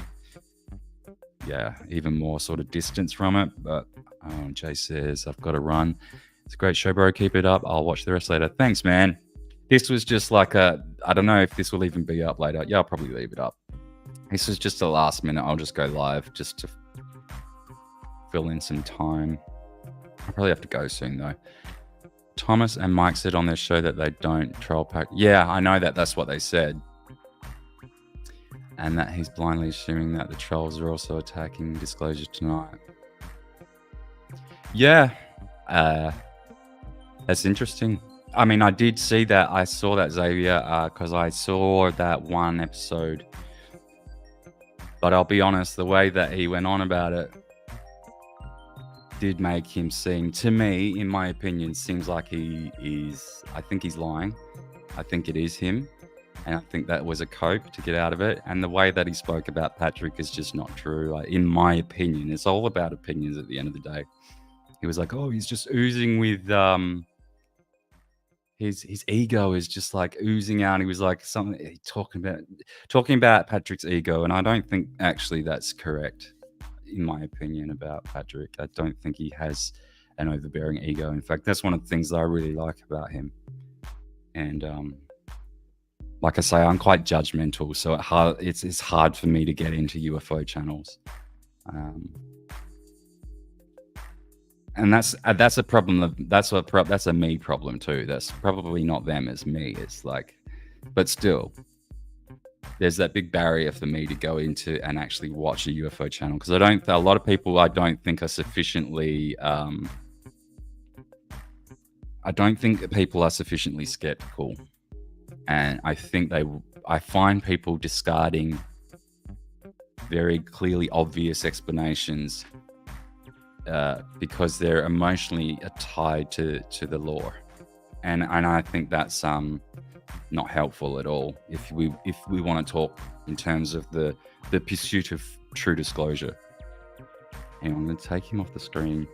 even more sort of distance from it. But Jay says, I've got to run. It's a great show, bro. Keep it up. I'll watch the rest later. Thanks, man. This was just like I don't know if this will even be up later. Yeah, I'll probably leave it up. This was just a last minute. I'll just go live just to fill in some time. I'll probably have to go soon though. Thomas and Mike said on their show that they don't troll pack. Yeah, I know that. That's what they said. And that he's blindly assuming that the trolls are also attacking Disclosure Tonight. Yeah, that's interesting. I mean, I did see that. I saw that, Xavier, because I saw that one episode. But I'll be honest, the way that he went on about it did make him seem, to me, in my opinion, seems like he is, I think he's lying. I think it is him. And I think that was a cope to get out of it. And the way that he spoke about Patrick is just not true. Like, in my opinion, it's all about opinions at the end of the day. He was like, oh, he's just oozing with his ego is just like oozing out. He was like talking about Patrick's ego, and I don't think actually that's correct, in my opinion, about Patrick. I don't think he has an overbearing ego. In fact, that's one of the things that I really like about him. And like I say, I'm quite judgmental, so it's hard for me to get into UFO channels. And that's a problem. That's a me problem too. That's probably not them, it's me. It's like, but still, there's that big barrier for me to go into and actually watch a UFO channel, because I don't. A lot of people I don't think are sufficiently. I don't think that people are sufficiently skeptical, and I think I find people discarding very clearly obvious explanations because they're emotionally tied to the lore, and I think that's not helpful at all if we want to talk in terms of the pursuit of true disclosure. And I'm going to take him off the screen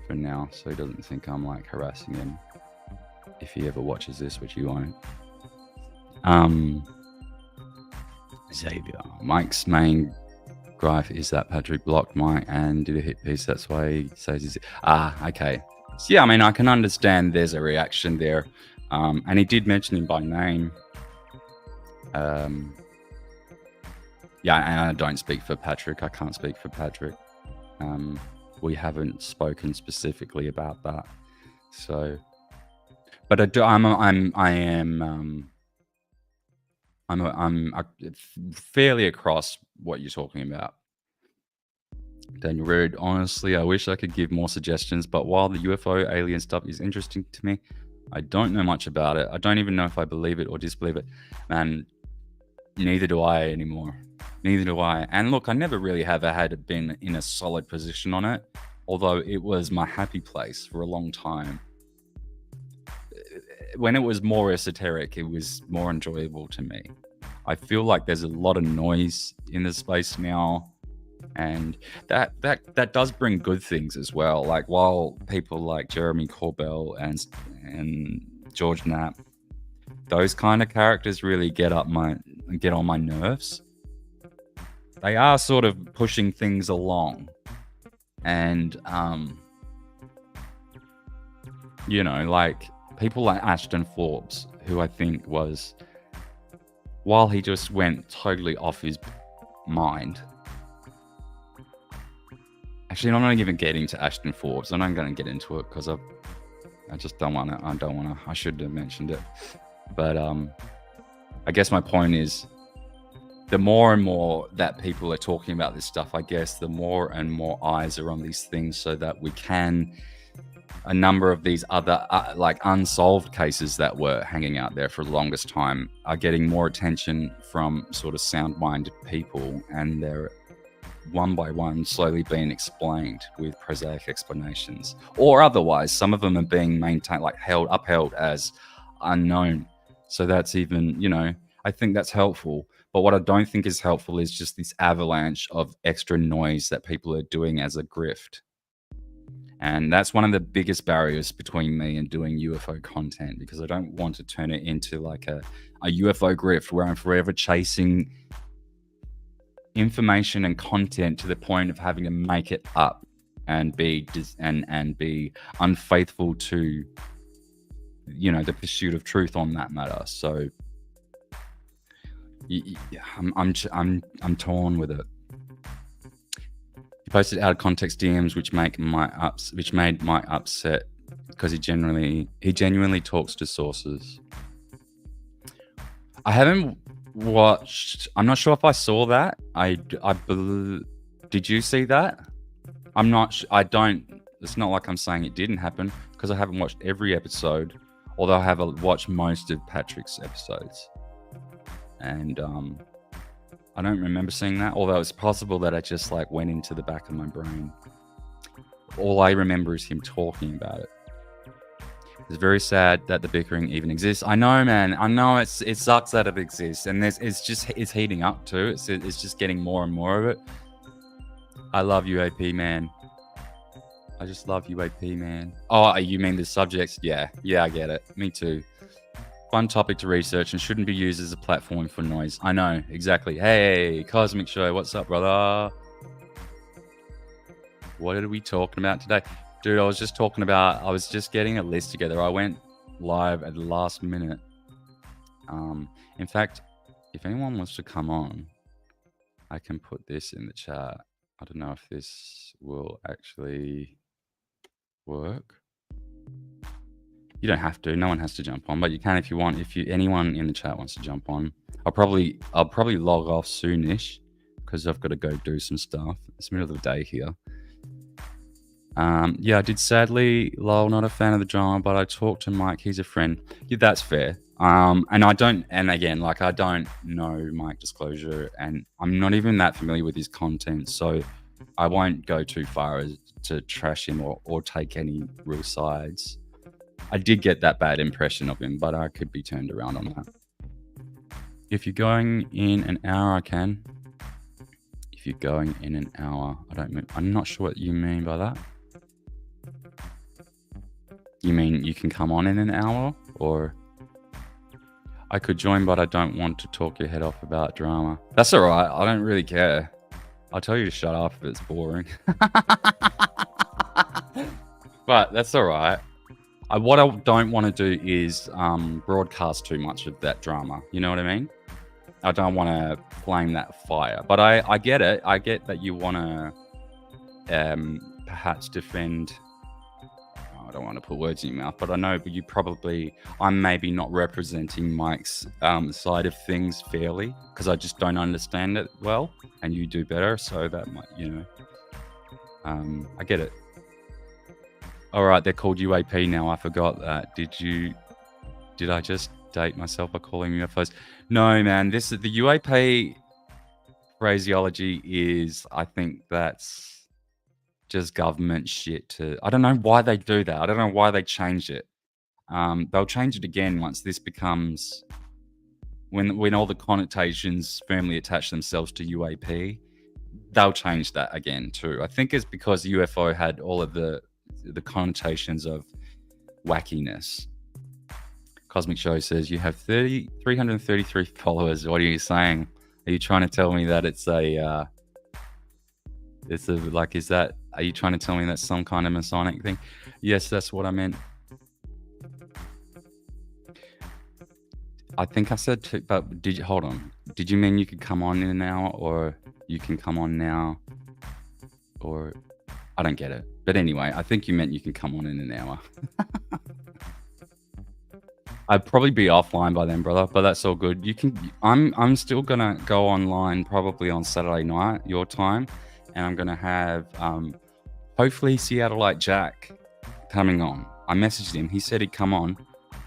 for now so he doesn't think I'm like harassing him if he ever watches this, which he won't. Xavier, Mike's main gripe is that Patrick blocked Mike and did a hit piece. That's why he says he's okay. So yeah, I mean, I can understand there's a reaction there, and he did mention him by name. Yeah, and I don't speak for Patrick. I can't speak for Patrick. We haven't spoken specifically about that. So, but I do. I'm fairly across what you're talking about. Daniel Reid, honestly, I wish I could give more suggestions, but while the UFO alien stuff is interesting to me, I don't know much about it. I don't even know if I believe it or disbelieve it. Man, neither do I anymore. Neither do I. And look, I never really have had been in a solid position on it, although it was my happy place for a long time. When it was more esoteric, it was more enjoyable to me. I feel like there's a lot of noise in the space now, and that does bring good things as well. Like, while people like Jeremy Corbell and George Knapp, those kind of characters really get on my nerves. They are sort of pushing things along, and like people like Ashton Forbes, who I think was, while he just went totally off his mind. Actually, I'm not even getting to Ashton Forbes. I'm not going to get into it because I just don't want to. I should have mentioned it. But I guess my point is, the more and more that people are talking about this stuff, I guess the more and more eyes are on these things, so that we can, a number of these other like unsolved cases that were hanging out there for the longest time are getting more attention from sort of sound-minded people, and they're one by one slowly being explained with prosaic explanations, or otherwise some of them are being maintained, like upheld as unknown. So that's even, I think that's helpful. But what I don't think is helpful is just this avalanche of extra noise that people are doing as a grift. And that's one of the biggest barriers between me and doing UFO content, because I don't want to turn it into like a UFO grift where I'm forever chasing information and content to the point of having to make it up and be unfaithful to the pursuit of truth on that matter. So I'm torn with it. He posted out of context DMs, which made Mike upset because he genuinely talks to sources. I haven't watched. I'm not sure if I saw that. Did you see that? I'm not. I don't. It's not like I'm saying it didn't happen, because I haven't watched every episode, although I have watched most of Patrick's episodes, and I don't remember seeing that. Although it's possible that I just like went into the back of my brain. All I remember is him talking about it. It's very sad that the bickering even exists. I know, man. I know it sucks that it exists, and it's heating up too. It's just getting more and more of it. I love UAP, man. I just love UAP, man. Oh, you mean the subjects? Yeah, I get it. Me too. Fun topic to research and shouldn't be used as a platform for noise. I know, exactly. Hey, Cosmic Show, what's up, brother? What are we talking about today? Dude, I was just getting a list together. I went live at the last minute. In fact, if anyone wants to come on, I can put this in the chat. I don't know if this will actually work. You don't have to. No one has to jump on, but you can if you want. If anyone in the chat wants to jump on, I'll probably log off soonish because I've got to go do some stuff. It's the middle of the day here. Yeah, I did sadly. Lol, not a fan of the drama, but I talked to Mike. He's a friend. Yeah, that's fair. And I don't. And again, like I don't know Mike Disclosure, and I'm not even that familiar with his content, so I won't go too far as to trash him or take any real sides. I did get that bad impression of him, but I could be turned around on that. If you're going in an hour, I can. If you're going in an hour, I'm not sure what you mean by that. You mean you can come on in an hour, or I could join, but I don't want to talk your head off about drama. That's all right. I don't really care. I'll tell you to shut up if it's boring. But that's all right. What I don't want to do is broadcast too much of that drama. You know what I mean? I don't want to flame that fire. But I get it. I get that you want to perhaps defend... I don't want to put words in your mouth, but I know I'm maybe not representing Mike's side of things fairly because I just don't understand it well, and you do better. So that might, I get it. All right, they're called UAP now. I forgot that. Did I just date myself by calling UFOs? No, man. The UAP phraseology is, I think that's just government shit. I don't know why they do that. I don't know why they changed it. They'll change it again once this becomes, when all the connotations firmly attach themselves to UAP, they'll change that again too. I think it's because UFO had all of the connotations of wackiness. Cosmic Show says you have 333 followers. What are you saying? Are you trying to tell me that are you trying to tell me that's some kind of Masonic thing? Yes, that's what I meant. I think I said two, but hold on. Did you mean you could come on in an hour, or you can come on now? Or I don't get it. But anyway, I think you meant you can come on in an hour. I'd probably be offline by then, brother, but that's all good. I'm still gonna go online probably on Saturday night, your time, and I'm gonna have hopefully Seattleite Jack coming on. I messaged him. He said he'd come on.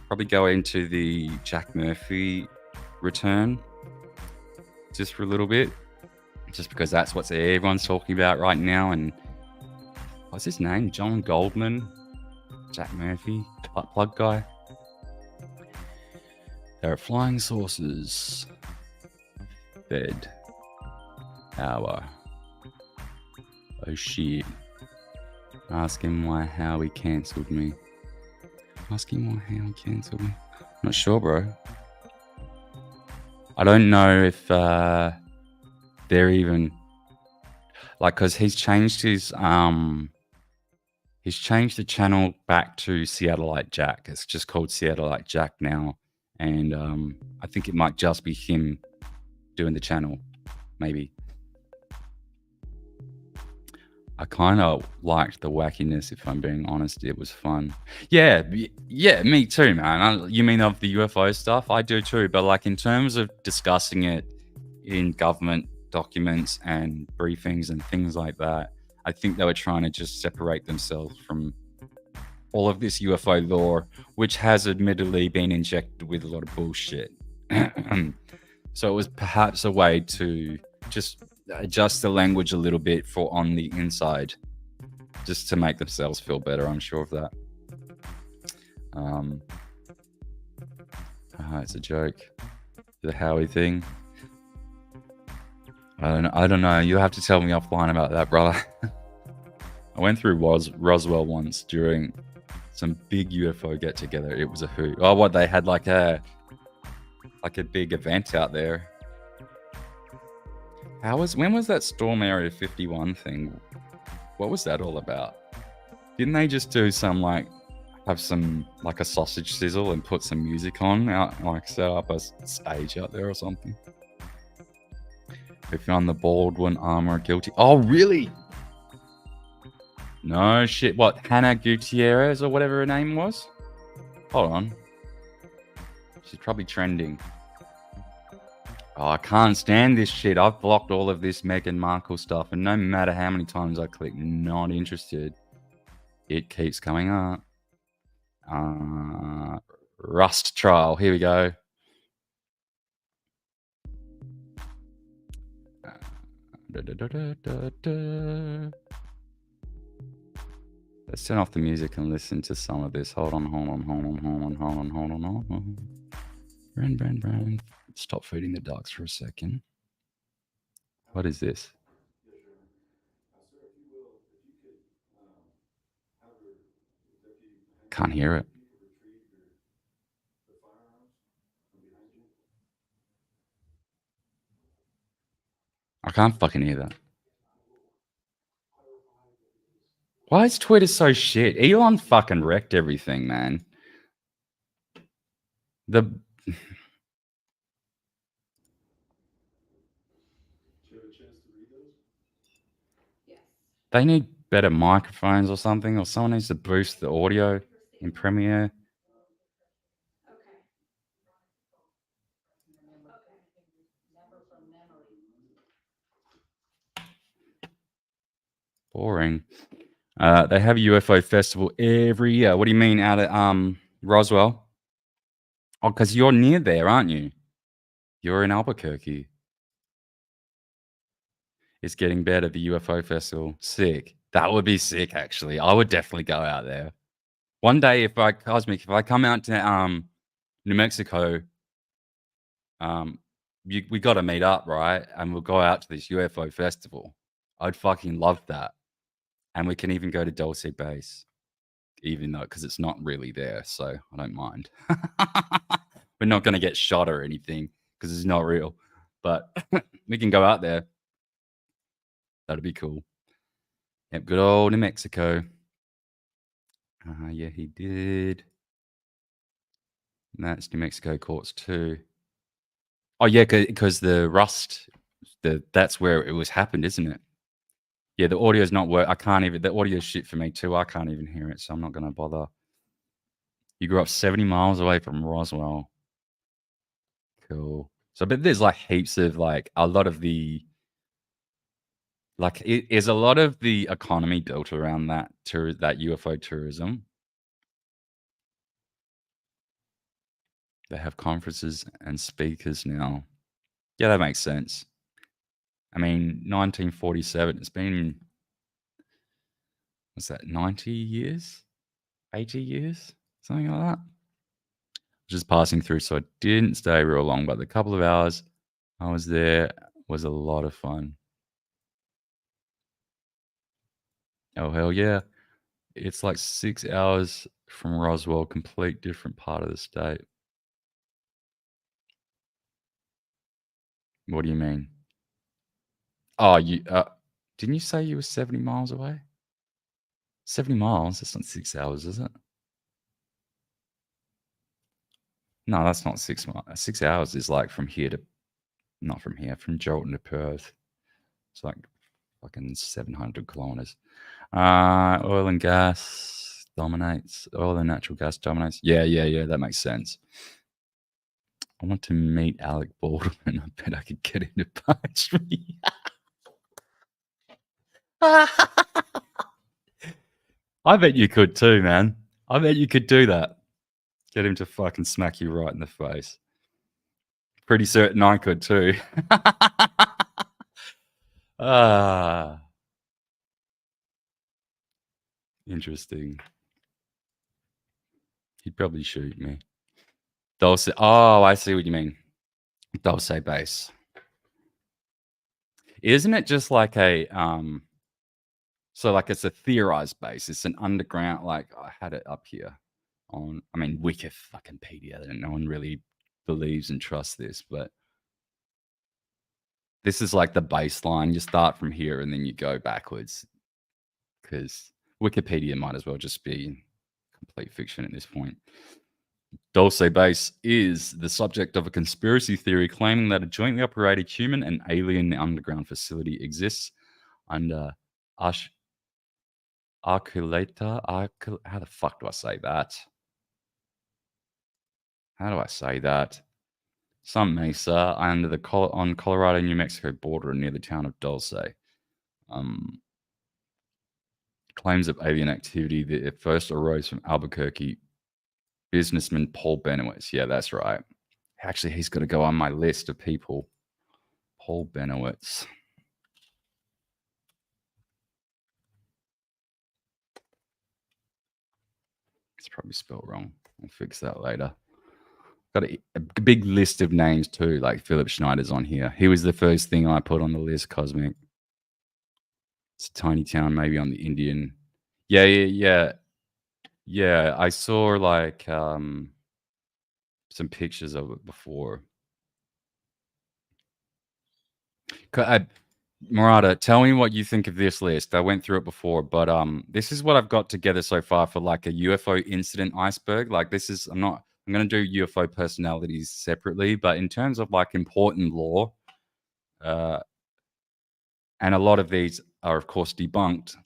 Probably go into the Jack Murphy return just for a little bit, just because that's what everyone's talking about right now. And what's his name? John Goldman, Jack Murphy, plug guy. There are flying saucers. Fed. Hour. Oh shit. Ask him how he cancelled me. Ask him how he cancelled me. I'm not sure, bro. I don't know if they're even like, because he's changed the channel back to Seattleite Jack. It's just called Seattleite Jack now, and I think it might just be him doing the channel, maybe. I kind of liked the wackiness, if I'm being honest. It was fun. Yeah, me too, man. You mean of the UFO stuff? I do too. But like in terms of discussing it in government documents and briefings and things like that, I think they were trying to just separate themselves from all of this UFO lore, which has admittedly been injected with a lot of bullshit. So it was perhaps a way to just adjust the language a little bit for on the inside, just to make themselves feel better. I'm sure of that. It's a joke. The Howie thing. I don't know. You'll have to tell me offline about that, brother. I went through Roswell once during some big UFO get together. It was a hoot. Oh, what, they had like a big event out there. When was that Storm Area 51 thing? What was that all about? Didn't they just do some have some a sausage sizzle and put some music on out, set up a stage out there or something? We found the Baldwin armor guilty. Oh, really? No shit. What, Hannah Gutierrez or whatever her name was? Hold on. She's probably trending. Oh, I can't stand this shit. I've blocked all of this Meghan Markle stuff, and no matter how many times I click not interested, it keeps coming up. Rust trial. Here we go. Let's turn off the music and listen to some of this. Hold on. Brand. Stop feeding the ducks for a second. What is this? Can't hear it. I can't fucking hear that. Why is Twitter so shit? Elon fucking wrecked everything, man. They need better microphones or something, or someone needs to boost the audio in Premiere. Boring. They have a UFO festival every year. What do you mean out at Roswell? Oh, because you're near there, aren't you? You're in Albuquerque. It's getting better, the UFO festival. Sick. That would be sick, actually. I would definitely go out there. One day, if I come out to New Mexico, we got to meet up, right? And we'll go out to this UFO festival. I'd fucking love that. And we can even go to Dulce Base, even though, because it's not really there. So I don't mind. We're not going to get shot or anything because it's not real. But we can go out there. That'd be cool. Yep, good old New Mexico. Yeah, he did. And that's New Mexico courts too. Oh yeah, because the rust, that's where it was happened, isn't it? Yeah, the audio's not work. I can't even. The audio's shit for me too. I can't even hear it, so I'm not going to bother. You grew up 70 miles away from Roswell. Cool. So, but there's like heaps of like a lot of the it is a lot of the economy built around that UFO tourism. They have conferences and speakers now. Yeah, that makes sense. I mean, 1947. It's been what's that? 90 years, 80 years, something like that. Just passing through, so I didn't stay real long, but the couple of hours I was there was a lot of fun. Oh hell yeah! It's like 6 hours from Roswell, complete different part of the state. What do you mean? Oh, you didn't you say you were 70 miles away? 70 miles? That's not 6 hours, is it? No, that's not 6 miles. 6 hours is like from here to not from here, from Jolton to Perth. It's like fucking 700 kilometers. Oil and gas dominates. Oil and natural gas dominates. Yeah. That makes sense. I want to meet Alec Baldwin. I bet I could get him to punch me. I bet you could too, man. I bet you could do that. Get him to fucking smack you right in the face. Pretty certain I could too. Interesting. He'd probably shoot me. Dulce. Oh, I see what you mean. Dulce base. Isn't it just like a so like it's a theorized base? It's an underground. Like I had it up here on. I mean, Wiki fucking Pedia. No one really believes and trusts this, but this is like the baseline. You start from here and then you go backwards because Wikipedia might as well just be complete fiction at this point. Dulce Base is the subject of a conspiracy theory claiming that a jointly operated human and alien underground facility exists under Arculata. How the fuck do I say that? how do I say that? Some mesa under the on Colorado New Mexico border near the town of Dulce. Um, Claims of alien activity that it first arose from Albuquerque businessman Paul Benowitz. Yeah, that's right. Actually, he's got to go on my list of people. Paul Benowitz. It's probably spelled wrong. I'll fix that later. Got a big list of names too, like Philip Schneider's on here. He was the first thing I put on the list, Cosmic. It's a tiny town, maybe on the Indian. Yeah, yeah, yeah. Yeah, I saw like some pictures of it before. Murata, tell me what you think of this list. I went through it before, but this is what I've got together so far for like a UFO incident iceberg. Like this is I'm gonna do UFO personalities separately, but in terms of like important lore, uh, and a lot of these are of course debunked.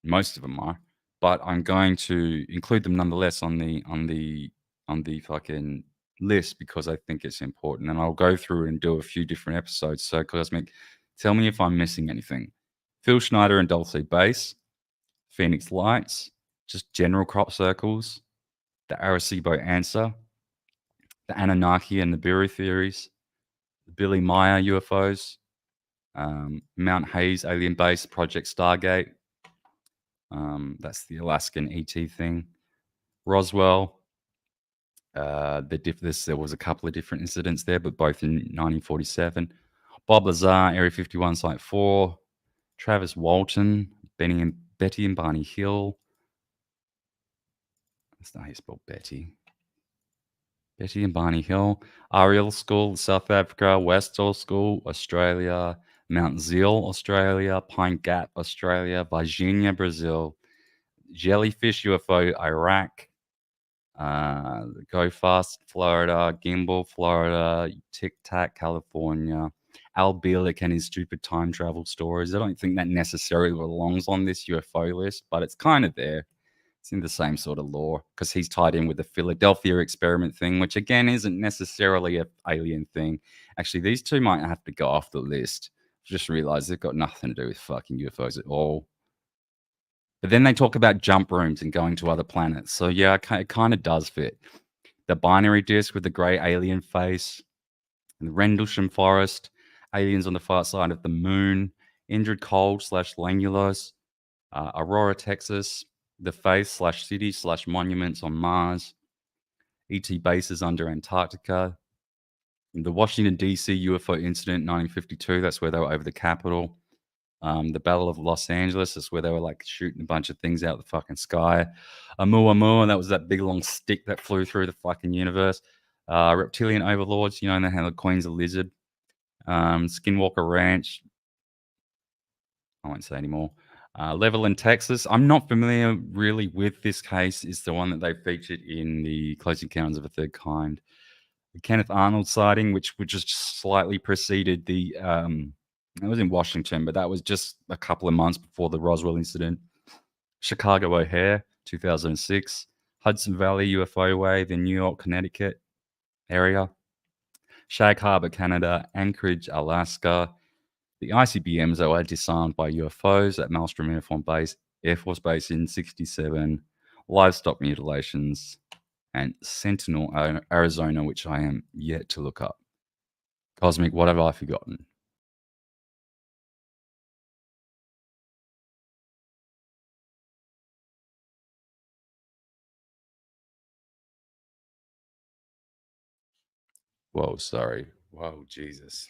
Most of them are, but I'm going to include them nonetheless on the fucking list because I think it's important, and I'll go through and do a few different episodes. So, Cosmic, tell me if I'm missing anything. Phil Schneider and Dulce Bass, Phoenix Lights, just general crop circles, the Arecibo answer, the Anunnaki and Nibiru theories, the Billy Meier UFOs, Mount Hayes alien base, Project Stargate. That's the Alaskan ET thing. Roswell. There was a couple of different incidents there, but both in 1947. Bob Lazar, Area 51, Site 4. Travis Walton, Betty and Barney Hill. That's not how you spell Betty. Betty and Barney Hill. Ariel School, South Africa. Westall School, Australia. Mount Zeal, Australia. Pine Gap, Australia. Virginia, Brazil. Jellyfish UFO, Iraq. Go Fast, Florida, Gimbal, Florida, Tic Tac, California, Al Bielek and his stupid time travel stories. I don't think that necessarily belongs on this UFO list, but it's kind of there. It's in the same sort of lore because he's tied in with the Philadelphia experiment thing, which again isn't necessarily a alien thing. Actually, these two might have to go off the list. Just realized they've got nothing to do with fucking UFOs at all. But then they talk about jump rooms and going to other planets. So yeah, it kind of does fit. The binary disk with the grey alien face, and the Rendlesham Forest, aliens on the far side of the moon, Indrid Cold slash Langulos, Aurora, Texas, the face slash city slash monuments on Mars, ET bases under Antarctica, the Washington D.C. UFO incident, 1952. That's where they were over the Capitol. The Battle of Los Angeles is where they were like shooting a bunch of things out of the fucking sky. Oumuamua, that was that big long stick that flew through the fucking universe. Reptilian overlords, and they had the Queen's a lizard. Skinwalker Ranch. I won't say anymore. Levelland, Texas. I'm not familiar really with this case. It's the one that they featured in the Close Encounters of a Third Kind. The Kenneth Arnold sighting, which just slightly preceded the it was in Washington, but that was just a couple of months before the Roswell incident. Chicago O'Hare, 2006. Hudson Valley UFO wave in New York, Connecticut area. Shag Harbor, Canada. Anchorage, Alaska. The ICBMs that were disarmed by UFOs at Maelstrom Air Force Base in 67. Livestock mutilations. And Sentinel, Arizona, which I am yet to look up. Cosmic, what have I forgotten? Whoa, sorry. Whoa, Jesus.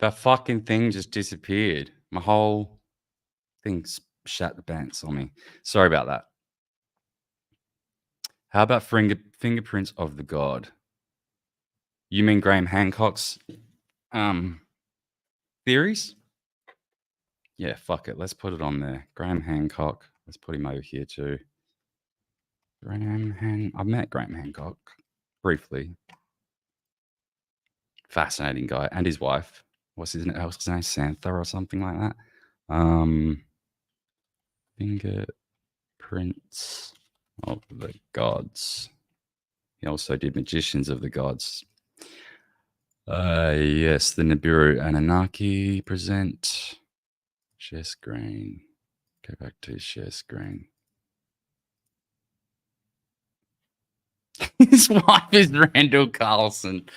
That fucking thing just disappeared. My whole thing shat the pants on me. Sorry about that. How about fingerprints of the god? You mean Graham Hancock's theories? Yeah, fuck it. Let's put it on there. Graham Hancock. Let's put him over here too. I've met Graham Hancock briefly. Fascinating guy, and his wife. What's his name? Santha or something like that. Fingerprints of the gods. He also did Magicians of the Gods. Yes, the Nibiru Anunnaki present. Share screen. Go back to share screen. His wife is Randall Carlson.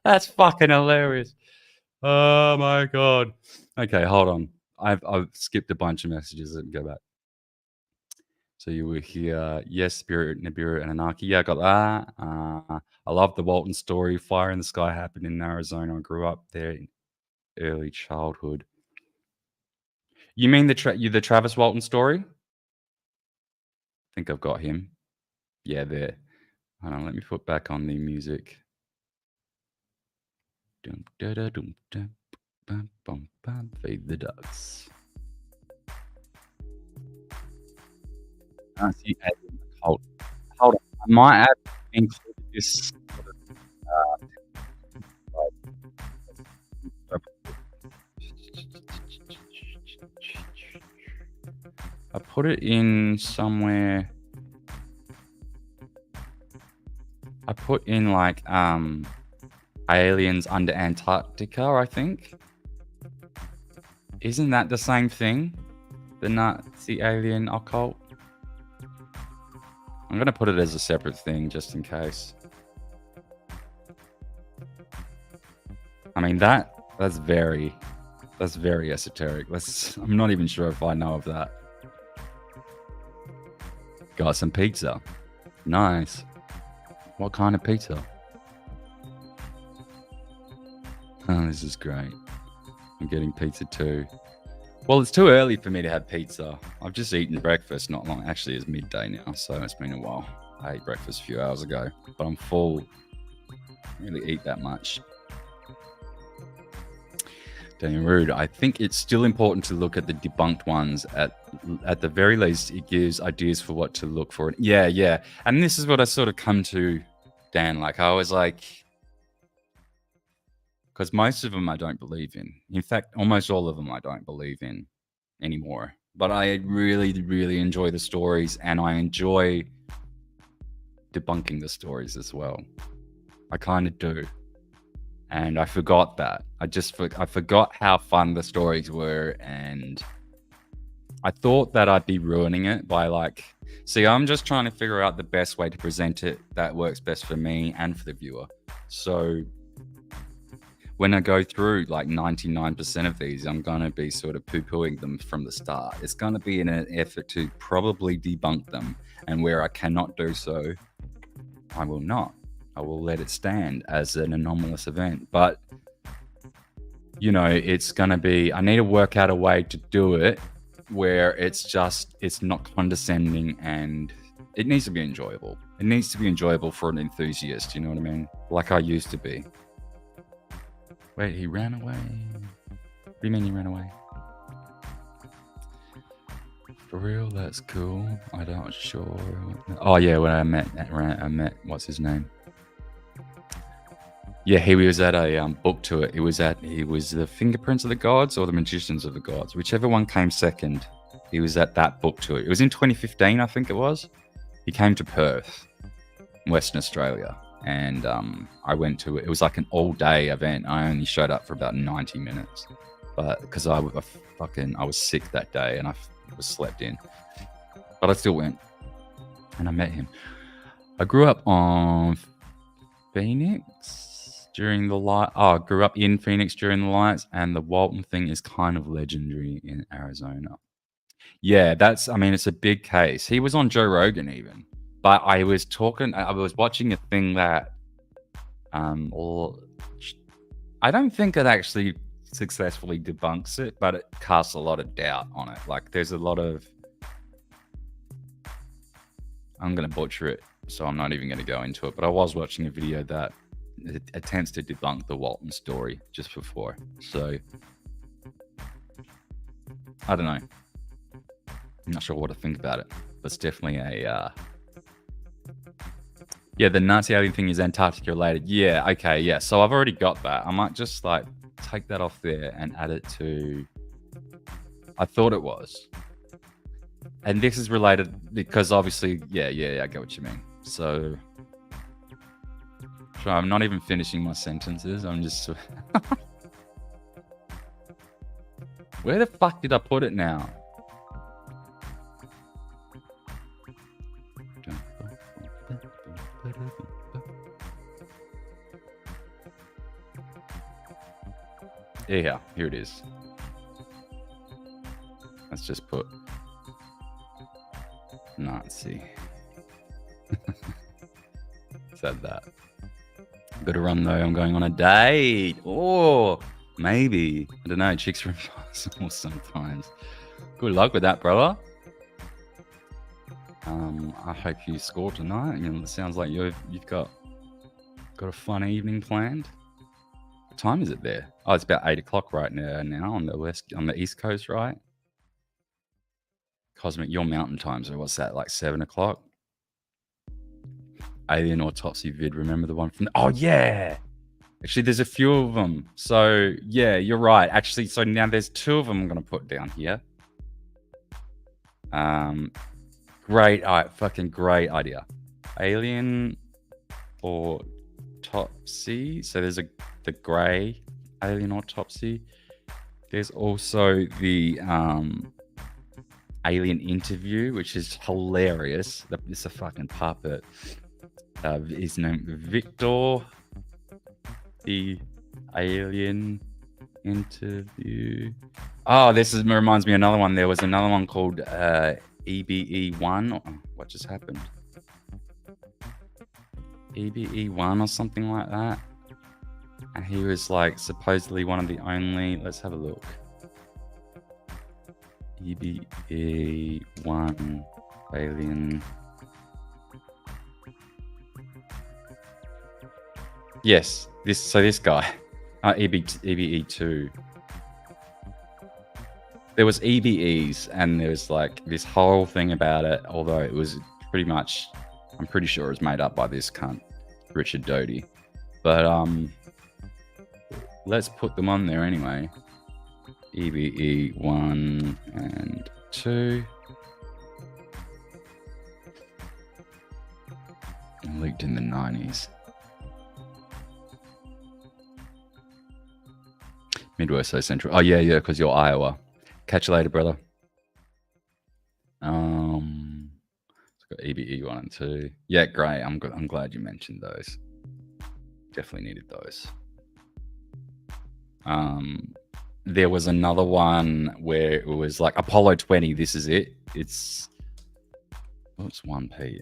That's fucking hilarious. Oh my god. Okay, hold on. I've skipped a bunch of messages. Let me go back. So you were here. Yes, Spirit, Nibiru, and Anarchy. Yeah, I got that. I love the Walton story. Fire in the Sky happened in Arizona. I grew up there in early childhood. You mean the Travis Walton story? I think I've got him. Yeah, there. Hold on, let me put back on the music. Feed the ducks. See, hold on. I might have included this. I put it in somewhere. I put in like aliens under Antarctica, I think. Isn't that the same thing? The Nazi alien occult? I'm gonna put it as a separate thing just in case. I mean that's very esoteric. I'm not even sure if I know of that. Got some pizza. Nice. What kind of pizza? Oh, this is great. I'm getting pizza too. Well, it's too early for me to have pizza. I've just eaten breakfast not long. Actually, it's midday now, so it's been a while. I ate breakfast a few hours ago, but I'm full. I don't really eat that much. Daniel Rude, I think it's still important to look at the debunked ones. At the very least, it gives ideas for what to look for. Yeah. And this is what I sort of come to, Dan. Like, I was like, because most of them I don't believe in. In fact, almost all of them I don't believe in anymore. But I really, really enjoy the stories, and I enjoy debunking the stories as well. I kind of do. And I forgot that. I forgot how fun the stories were, and I thought that I'd be ruining it by I'm just trying to figure out the best way to present it that works best for me and for the viewer. So when I go through 99% of these, I'm going to be sort of poo-pooing them from the start. It's going to be in an effort to probably debunk them. And where I cannot do so, I will not. I will let it stand as an anomalous event. But, it's going to be, I need to work out a way to do it where it's not condescending, and it needs to be enjoyable. It needs to be enjoyable for an enthusiast, you know what I mean? Like I used to be. Wait, he ran away? What do you mean he ran away? For real, that's cool. I'm not sure. Oh yeah, when I met what's his name? Yeah, he was at a book tour. He was the Fingerprints of the Gods or the Magicians of the Gods, whichever one came second. He was at that book tour. It was in 2015, I think it was. He came to Perth, Western Australia, and I went to it. It was like an all-day event. I only showed up for about 90 minutes, but because I was sick that day and I was slept in, but I still went, and I met him. I grew up on Phoenix during the light. Oh, I grew up in Phoenix during the lights, and the Walton thing is kind of legendary in Arizona. Yeah, it's a big case. He was on Joe Rogan even, but I was watching a thing that, I don't think it actually successfully debunks it, but it casts a lot of doubt on it. Like there's a lot of, I'm going to butcher it, so I'm not even going to go into it, but I was watching a video that attempts to debunk the Walton story just before. So I don't know. I'm not sure what to think about it, but it's definitely a yeah, the Nazi alien thing is Antarctica related. Yeah, okay, yeah. So I've already got that. I might just like take that off there and add it to, I thought it was. And this is related because obviously, yeah, I get what you mean. So I'm not even finishing my sentences. I'm just where the fuck did I put it now? Yeah, here it is. Let's just put Nazi. Said that. Gotta run though, I'm going on a date. Oh, maybe. I don't know, chicks are impossible sometimes. Good luck with that, brother. I hope you score tonight. It sounds like you've got a fun evening planned. What time is it there? Oh, it's about 8 o'clock right now on the East Coast, right? Cosmic, your mountain time, so what's that, like 7 o'clock? Alien autopsy vid, remember the one from oh yeah, actually there's a few of them. So yeah, you're right, actually. So now there's 2 of them I'm gonna put down here. Great, fucking great idea. Alien autopsy. So there's the grey alien autopsy. There's also the alien interview, which is hilarious. It's a fucking puppet. His name Victor. The alien interview. Oh, reminds me of another one. There was another one called EBE1. What just happened? EBE1 or something like that. And he was like supposedly one of the only. Let's have a look. EBE1 alien. Yes, this guy. EBE2. There was EBEs, and there was like this whole thing about it, although it was pretty much, I'm pretty sure it was made up by this cunt, Richard Doty. But let's put them on there anyway. EBE1 and 2. Leaked in the 90s. Midwest, so Central. Oh yeah, because you're Iowa. Catch you later, brother. It's got EBE1 and 2. Yeah, great. I'm glad you mentioned those. Definitely needed those. There was another one where it was like Apollo 20. This is it. It's 1P.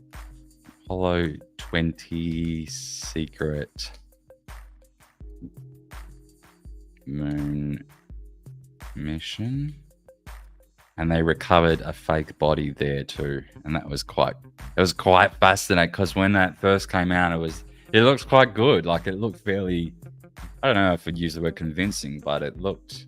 Apollo 20 secret moon mission, and they recovered a fake body there too, and that was quite fascinating, because when that first came out, it looked quite good. Like, it looked fairly, I don't know if I'd use the word convincing, but it looked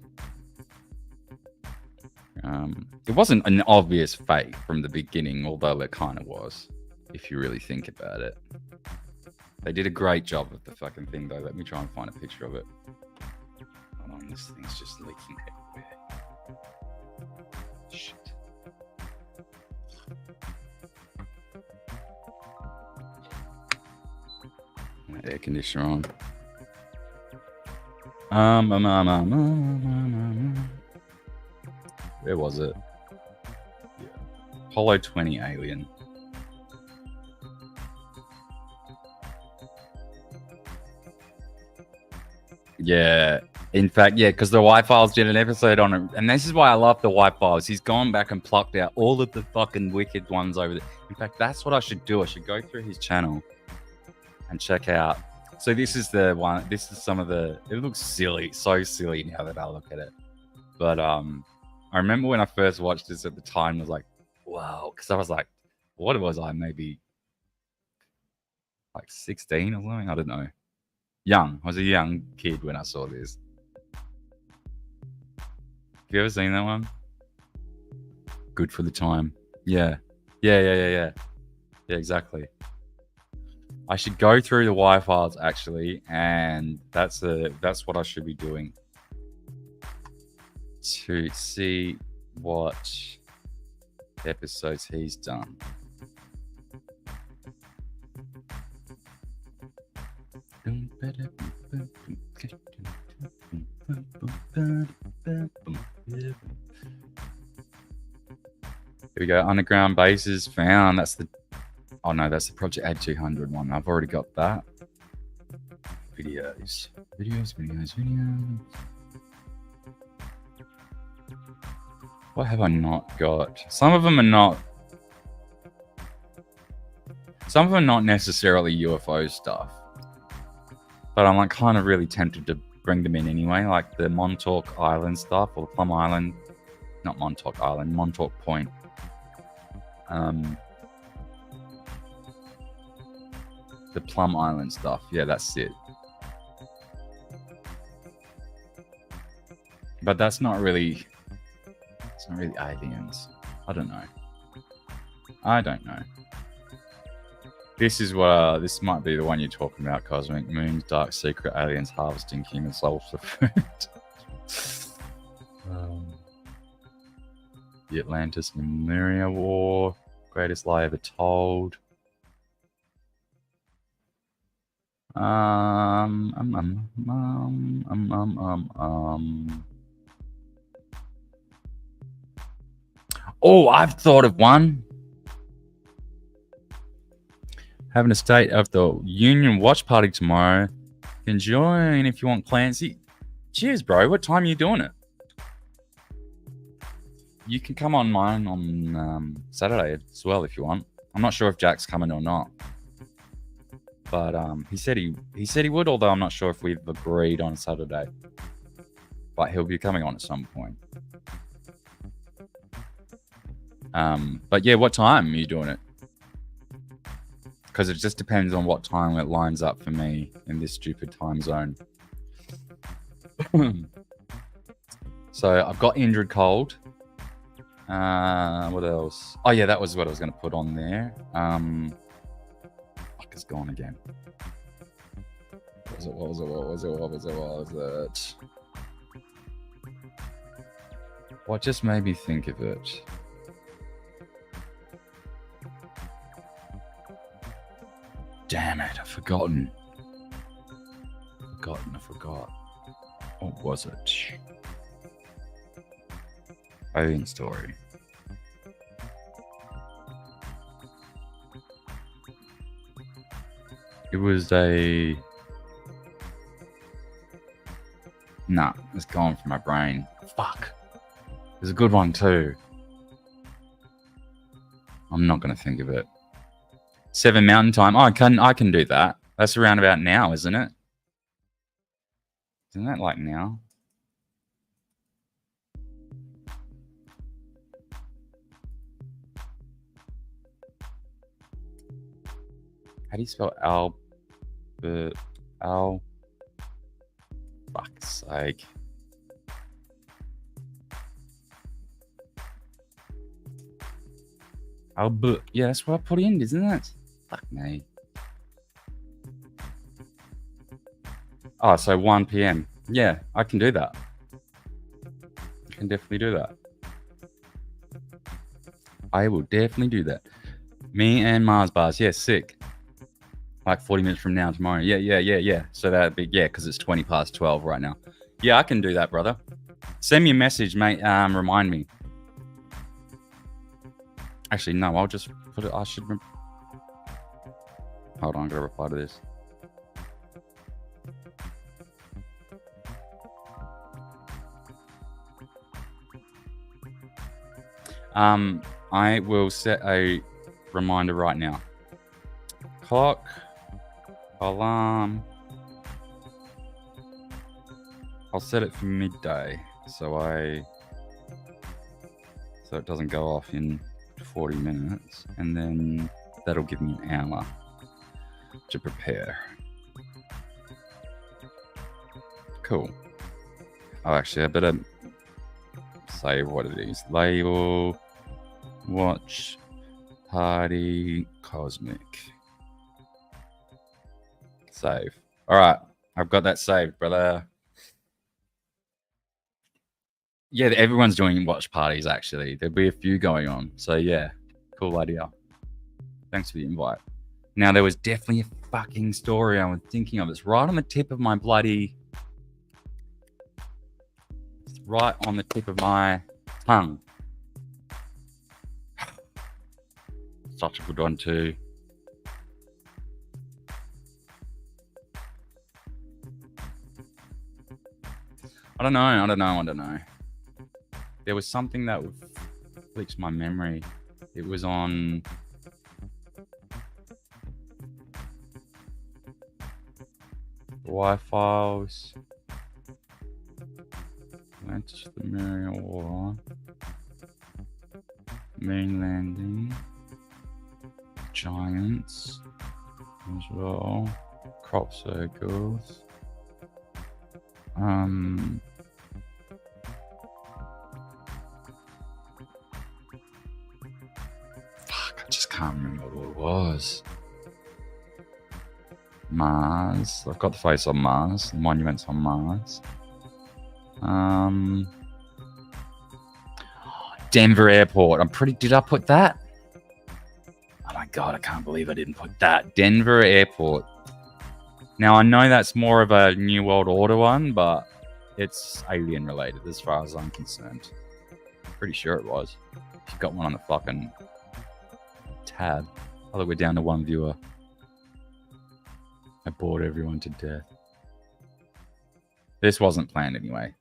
it wasn't an obvious fake from the beginning, although it kind of was, if you really think about it. They did a great job with the fucking thing though. Let me try and find a picture of it. Hold on, this thing's just leaking everywhere. Shit. Air conditioner on. Where was it? Yeah. Apollo 20 alien. Yeah. In fact, yeah, because the Y-Files did an episode on it, and this is why I love the Y-Files. He's gone back and plucked out all of the fucking wicked ones over there. In fact, that's what I should do. I should go through his channel and check out So this is the one. This is some of the. It looks silly, so silly now that I look at it. But I remember when I first watched this at the time, I was like, wow, because I was like, what was I? Maybe like 16 or something. I don't know. Young. I was a young kid when I saw this. Have you ever seen that one? Good for the time. Yeah. Yeah, exactly. I should go through the Y files actually, and that's what I should be doing to see what episodes he's done. Here we go. Underground bases found. That's the. Oh no, that's the Project Ad 200 one. I've already got that. Videos. What have I not got? Some of them are not necessarily UFO stuff. But I'm like kind of really tempted to bring them in anyway, like the Montauk Island stuff or Plum Island. Not Montauk Island, Montauk Point. The Plum Island stuff. Yeah, that's it. But that's not really. It's not really aliens. I don't know. This is what. This might be the one you're talking about. Cosmic moons, dark secret, aliens harvesting human souls for food. The Atlantis Lemuria War, greatest lie ever told. Oh, I've thought of one. Having a state of the Union watch party tomorrow. You can join if you want, Clancy. Cheers, bro. What time are you doing it? You can come on mine on Saturday as well if you want. I'm not sure if Jack's coming or not. But he said he would, although I'm not sure if we've agreed on Saturday. But he'll be coming on at some point. But yeah, what time are you doing it? Because it just depends on what time it lines up for me in this stupid time zone. So I've got Indrid Cold. What else? Oh yeah, that was what I was going to put on there. Fuck, it's gone again. What was it? What just made me think of it? Damn it, I've forgotten. I forgot. What was it? Alien story. It was a... Nah, it's gone from my brain. Fuck. There's a good one too. I'm not going to think of it. 7 Mountain Time. Oh, I can do that. That's around about now, isn't it? Isn't that like now? How do you spell Albert? Fuck's sake. Albert. Yeah, that's what I put in, isn't it? Fuck me. Oh, so 1 p.m. Yeah, I can do that. I can definitely do that. I will definitely do that. Me and Mars bars. Yeah, sick. Like 40 minutes from now tomorrow. Yeah. So that'd be, yeah, because it's 20 past 12 right now. Yeah, I can do that, brother. Send me a message, mate. Remind me. Actually, no, I'll just put it. I should. Hold on, I gotta reply to this. I will set a reminder right now. Clock, alarm, I'll set it for midday, so it doesn't go off in 40 minutes, and then that'll give me an hour to prepare. Cool. Oh, actually, I better say what it is. Label, watch, party, cosmic. Save. All right, I've got that saved, brother. Yeah, everyone's doing watch parties, actually. There'll be a few going on. So, yeah, cool idea. Thanks for the invite. Now, there was definitely a fucking story I was thinking of. It's right on the tip of my bloody... It's right on the tip of my tongue. Such a good one, too. I don't know. There was something that flicks my memory. It was on... Y-Files. Went to the Marian War. Moon landing. Giants. As well. Crop circles. Fuck, I just can't remember what it was. Mars. I've got the face on Mars. The monuments on Mars. Denver Airport. Did I put that? Oh my God, I can't believe I didn't put that. Denver Airport. Now, I know that's more of a New World Order one, but it's alien related as far as I'm concerned. Pretty sure it was. You've got one on the fucking tab. Oh, look, we're down to one viewer. I bored everyone to death. This wasn't planned anyway.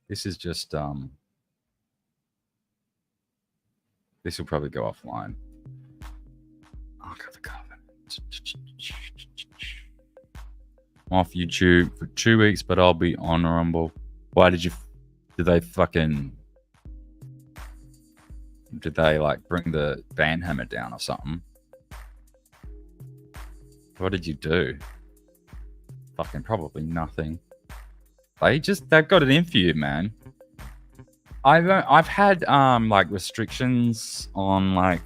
This is just, this will probably go offline. Oh, I got the cover. I'm off YouTube for 2 weeks, but I'll be honorable. Why did they like bring the band hammer down or something? What did you do? Fucking probably nothing. They've got it in for you, man. I've had like restrictions on like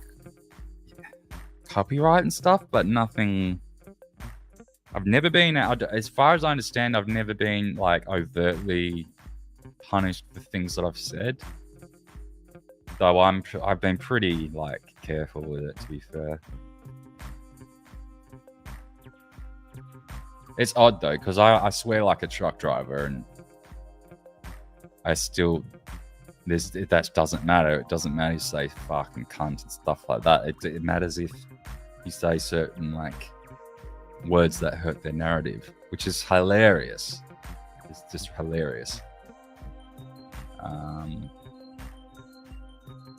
copyright and stuff, but nothing. I've never been, as far as I understand, I've never been like overtly punished for things that I've said. Though I've been pretty like careful with it, to be fair. It's odd though, because I swear like a truck driver, and I still that doesn't matter. It doesn't matter if you say fucking cunt and stuff like that. It matters if you say certain like words that hurt their narrative, which is hilarious. It's just hilarious.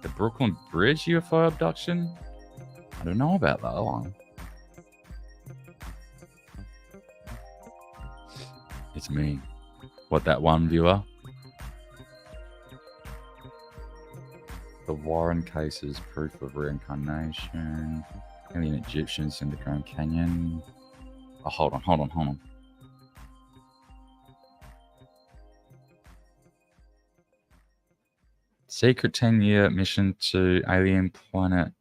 The Brooklyn Bridge UFO abduction? I don't know about that one. It's me. What, that one viewer? The Warren cases, proof of reincarnation. Alien Egyptians in the Grand Canyon. Oh, hold on. Secret 10-year mission to alien planet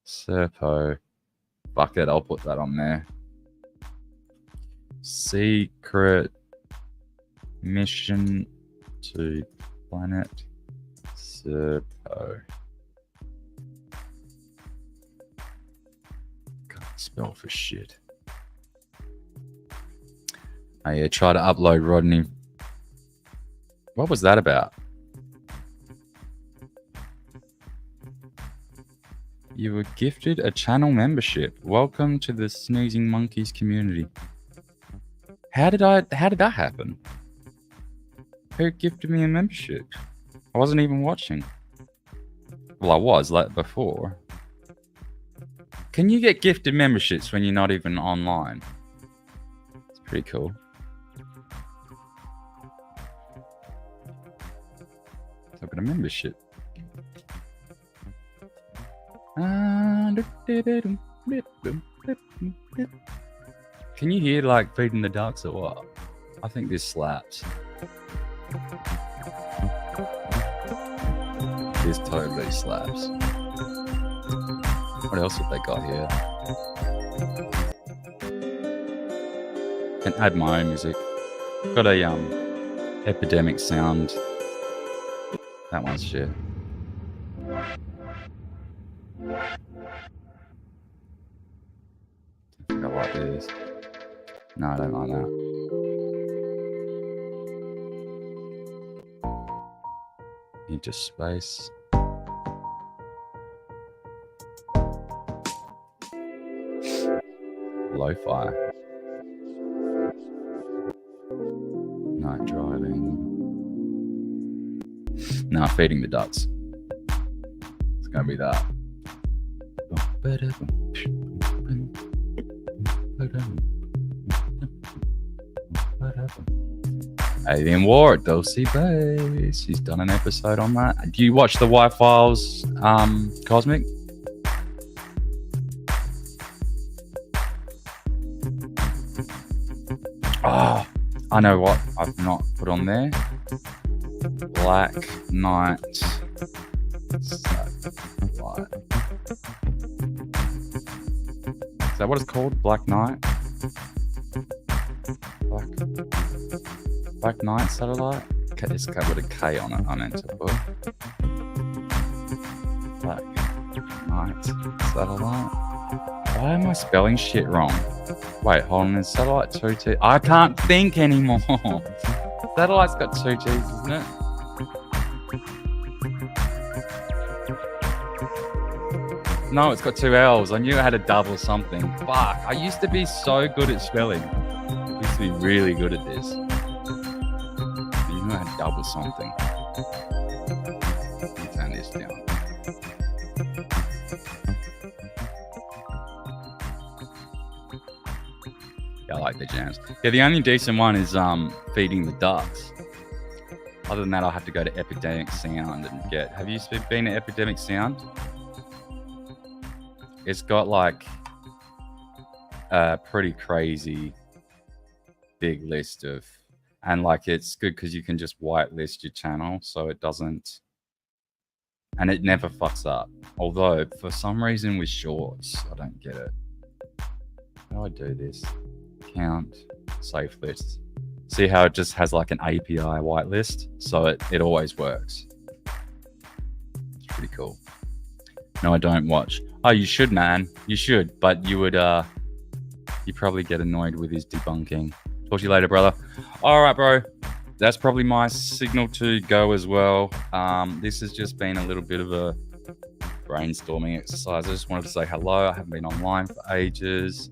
Serpo. Fuck it, I'll put that on there. Secret mission to planet Serpo. Can't spell for shit. Oh yeah, try to upload Rodney. What was that about? You were gifted a channel membership. Welcome to the Snoozing Monkeys community. How did that happen? Who gifted me a membership? I wasn't even watching. Well, I was like before. Can you get gifted memberships when you're not even online? It's pretty cool. I've got a membership. Can you hear like feeding the ducks or what? I think this slaps. This totally slaps. What else have they got here? Can add my own music. Got a epidemic sound. That one's shit. I think I like this. No, I don't like that. Into space. Lo-fi. Night driving. Nah, feeding the ducks. It's gonna be that. Alien War at Dulcie Base. He's done an episode on that. Do you watch the Y-Files Cosmic? Oh, I know what I've not put on there. Black Knight Satellite. Is that what it's called? Black Knight? Black Knight Satellite? It's got with a K on it. I meant to put. Black Knight Satellite. Why am I spelling shit wrong? Wait, hold on. Is Satellite 2 T's? I can't think anymore. Satellite's got 2 T's, isn't it? No, it's got 2 L's. I knew it had a double something. Fuck, I used to be so good at spelling. I used to be really good at this. You know I had double something. Let me turn this down. Yeah, I like the jams. Yeah, the only decent one is feeding the ducks. Other than that, I'll have to go to Epidemic Sound and get... Have you been to Epidemic Sound? It's got like a pretty crazy big list of... And like it's good because you can just whitelist your channel so it doesn't... And it never fucks up. Although, for some reason with shorts, I don't get it. How do I do this? Count, safe list. See how it just has like an API whitelist? So it always works. It's pretty cool. No, I don't watch. Oh, you should, man. You should. But you would, you probably get annoyed with his debunking. Talk to you later, brother. All right, bro. That's probably my signal to go as well. This has just been a little bit of a brainstorming exercise. I just wanted to say hello. I haven't been online for ages.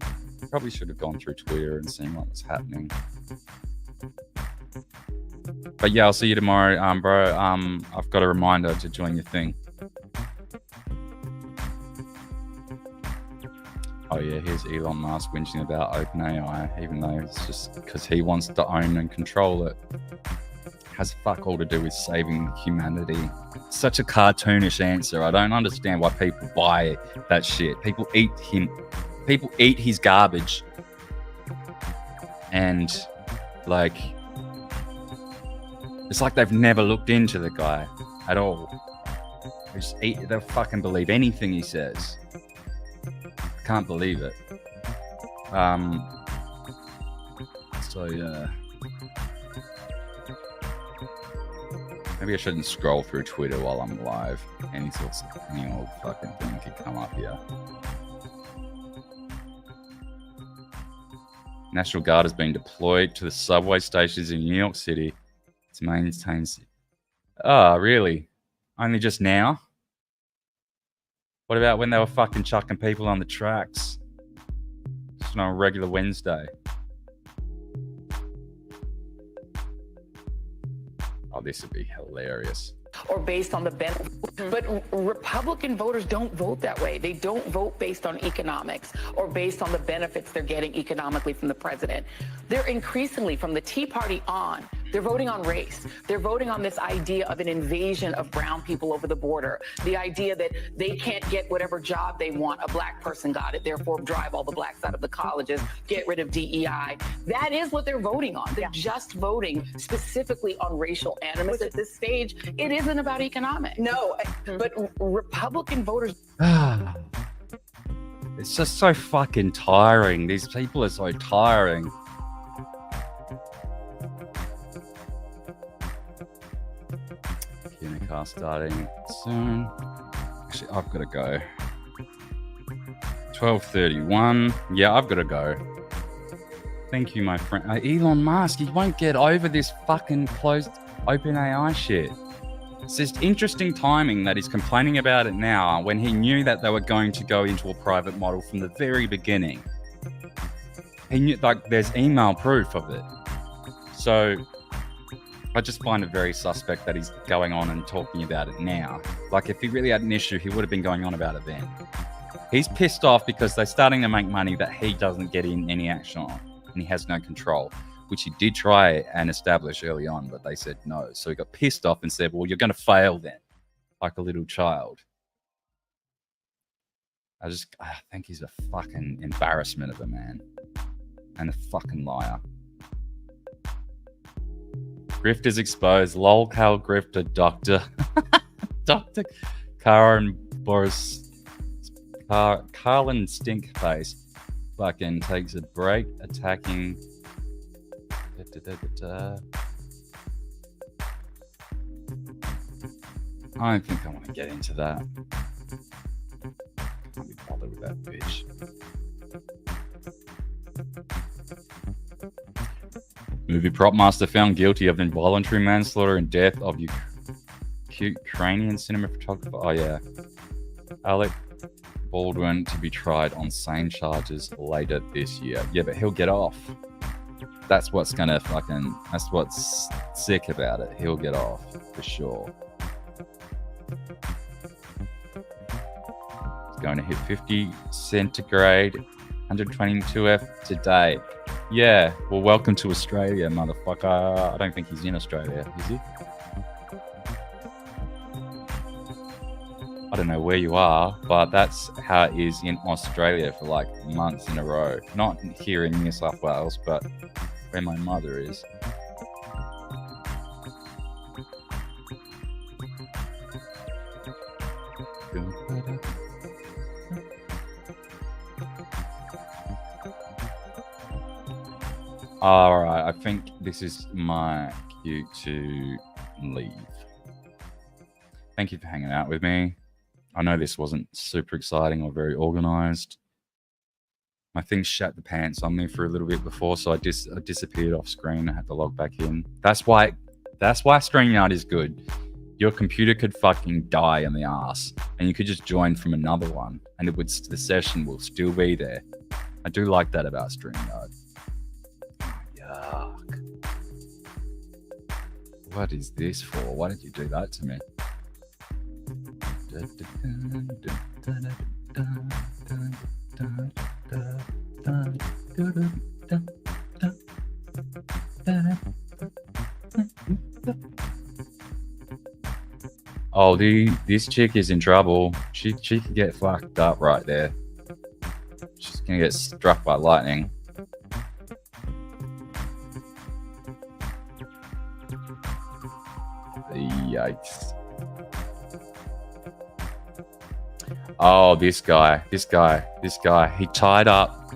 Probably should have gone through Twitter and seen what was happening. But yeah, I'll see you tomorrow, bro. I've got a reminder to join your thing. Oh yeah, here's Elon Musk whinging about OpenAI, even though it's just because he wants to own and control it. Has fuck all to do with saving humanity. Such a cartoonish answer. I don't understand why people buy that shit. People eat him. People eat his garbage. And like, it's like they've never looked into the guy at all. They'll fucking believe anything he says. Can't believe it. So yeah, maybe I shouldn't scroll through Twitter while I'm live. Any old fucking thing could come up here. National Guard has been deployed to the subway stations in New York City to maintain. Oh, really? Only just now? What about when they were fucking chucking people on the tracks? Just on a regular Wednesday. Oh, this would be hilarious. Or based on the benefits. But Republican voters don't vote that way. They don't vote based on economics or based on the benefits they're getting economically from the president. They're increasingly, from the Tea Party on, They're voting on race. They're voting on this idea of an invasion of brown people over the border. The idea that they can't get whatever job they want, a black person got it, therefore drive all the blacks out of the colleges, get rid of DEI. That is what they're voting on. They're just voting specifically on racial animus at this stage. It isn't about economics. No, but Republican voters. It's just so fucking tiring. These people are so tiring. Car starting soon. Actually, I've got to go. 12:31. Yeah, I've got to go. Thank you, my friend. Elon Musk, he won't get over this fucking closed OpenAI shit. It's just interesting timing that he's complaining about it now when he knew that they were going to go into a private model from the very beginning. He knew, like, there's email proof of it. So I just find it very suspect that he's going on and talking about it now. Like, if he really had an issue, he would have been going on about it then. He's pissed off because they're starting to make money that he doesn't get in any action on, and he has no control, which he did try and establish early on, but they said no. So he got pissed off and said, well, you're going to fail then, like a little child. I think he's a fucking embarrassment of a man and a fucking liar. Grifters exposed. Lol, Cal Grifter, Dr. Karen Boris. Carlin Stinkface fucking takes a break attacking. I don't think I want to get into that. Can't be bothered with that bitch. Movie prop master found guilty of involuntary manslaughter and death of Ukrainian cinematographer. Oh yeah, Alec Baldwin to be tried on same charges later this year. Yeah, but he'll get off. That's what's gonna fucking. That's what's sick about it. He'll get off for sure. It's going to hit 50 centigrade, 122F today. Yeah, well, welcome to Australia, motherfucker. I don't think he's in Australia, is he? I don't know where you are, but that's how it is in Australia for like months in a row. Not here in New South Wales, but where my mother is. All right, I think this is my cue to leave. Thank you for hanging out with me. I know this wasn't super exciting or very organized. My thing shat the pants on me for a little bit before, so I disappeared off screen. I had to log back in. That's why StreamYard is good. Your computer could fucking die in the ass, and you could just join from another one, and the session will still be there. I do like that about StreamYard. Yuck. What is this for? Why did you do that to me? Oh, this chick is in trouble. She could get fucked up right there. She's gonna get struck by lightning. Yikes. Oh, this guy. He tied up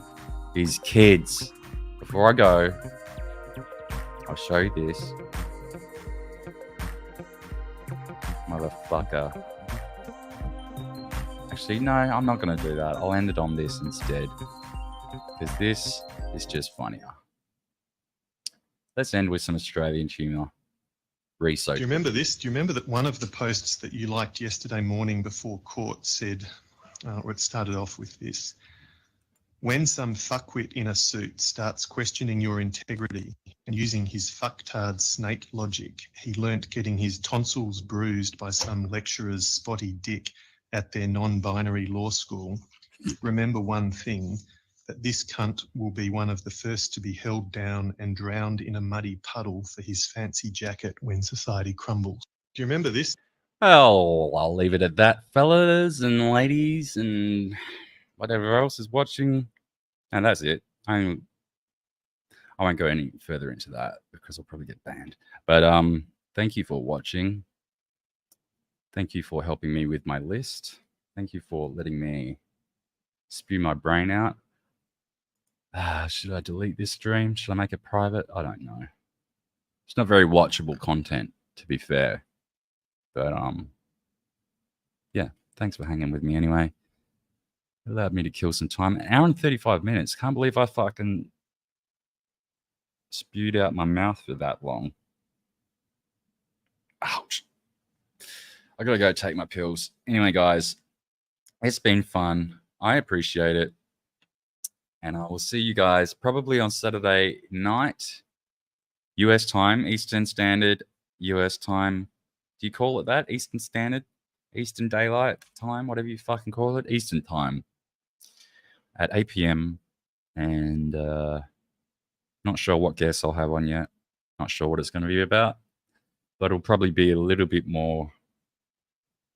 his kids. Before I go, I'll show you this. Motherfucker. Actually, no, I'm not going to do that. I'll end it on this instead. Because this is just funnier. Let's end with some Australian humour. Research. Do you remember this? Do you remember that one of the posts that you liked yesterday morning before court said, or it started off with this: when some fuckwit in a suit starts questioning your integrity and using his fucktard snake logic, he learnt getting his tonsils bruised by some lecturer's spotty dick at their non-binary law school. Remember one thing: that this cunt will be one of the first to be held down and drowned in a muddy puddle for his fancy jacket when society crumbles. Do you remember this? Well, I'll leave it at that, fellas and ladies and whatever else is watching. And that's it. I won't go any further into that because I'll probably get banned. But thank you for watching. Thank you for helping me with my list. Thank you for letting me spew my brain out. Should I delete this stream? Should I make it private? I don't know. It's not very watchable content, to be fair. But yeah, thanks for hanging with me anyway. It allowed me to kill some time. An hour and 35 minutes. Can't believe I fucking spewed out my mouth for that long. Ouch. I gotta go take my pills. Anyway, guys, it's been fun. I appreciate it. And I will see you guys probably on Saturday night, US time, Eastern Standard, US time. Do you call it that? Eastern Standard? Eastern Daylight Time? Whatever you fucking call it. Eastern time at 8 p.m. And not sure what guests I'll have on yet. Not sure what it's going to be about. But it'll probably be a little bit more,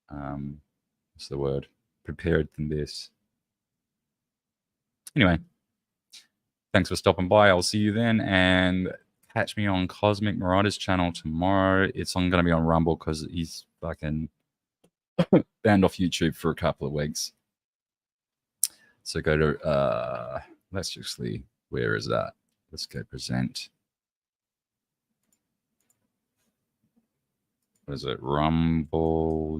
what's the word? Prepared than this. Anyway, thanks for stopping by. I'll see you then. And catch me on Cosmic Marauders channel tomorrow. It's going to be on Rumble because he's fucking banned off YouTube for a couple of weeks. So go to, let's just see, where is that? Let's go present. What is it? Rumble.com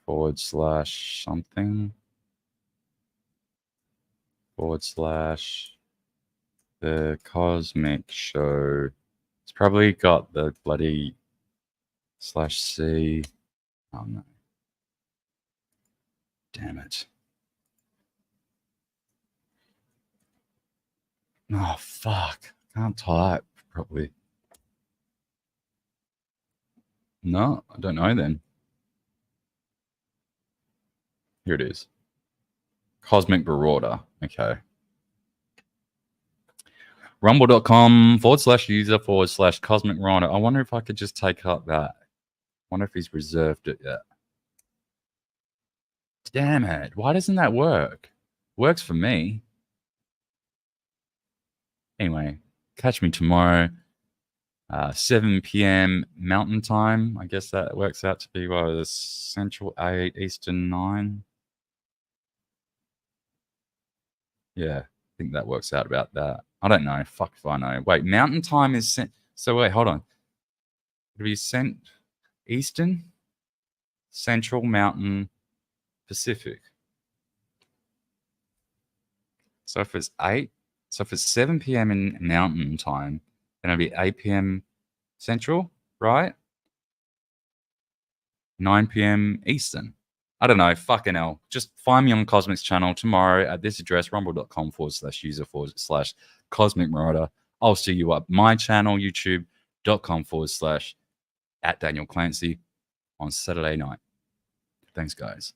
/ something / the Cosmic Show. It's probably got the bloody /C. Oh no. Damn it. Oh fuck. Can't type properly. No, I don't know then. Here it is. Cosmic Marauder. Okay. Rumble.com / user / Cosmic Marauder. I wonder if I could just take up that. I wonder if he's reserved it yet. Damn it. Why doesn't that work? Works for me. Anyway, catch me tomorrow. 7 p.m. Mountain Time. I guess that works out to be the Central 8, Eastern 9. Yeah, I think that works out about that. I don't know. Fuck if I know. Wait, Mountain Time is so wait, hold on. It'll be Eastern, Central, Mountain, Pacific. So if it's 7 p.m. in Mountain Time, then it'll be 8 p.m. Central, right? 9 p.m. Eastern. I don't know. Fucking hell. Just find me on Cosmic's channel tomorrow at this address, rumble.com / user / Cosmic Marauder. I'll see you up my channel, youtube.com / @Daniel Clancy on Saturday night. Thanks, guys.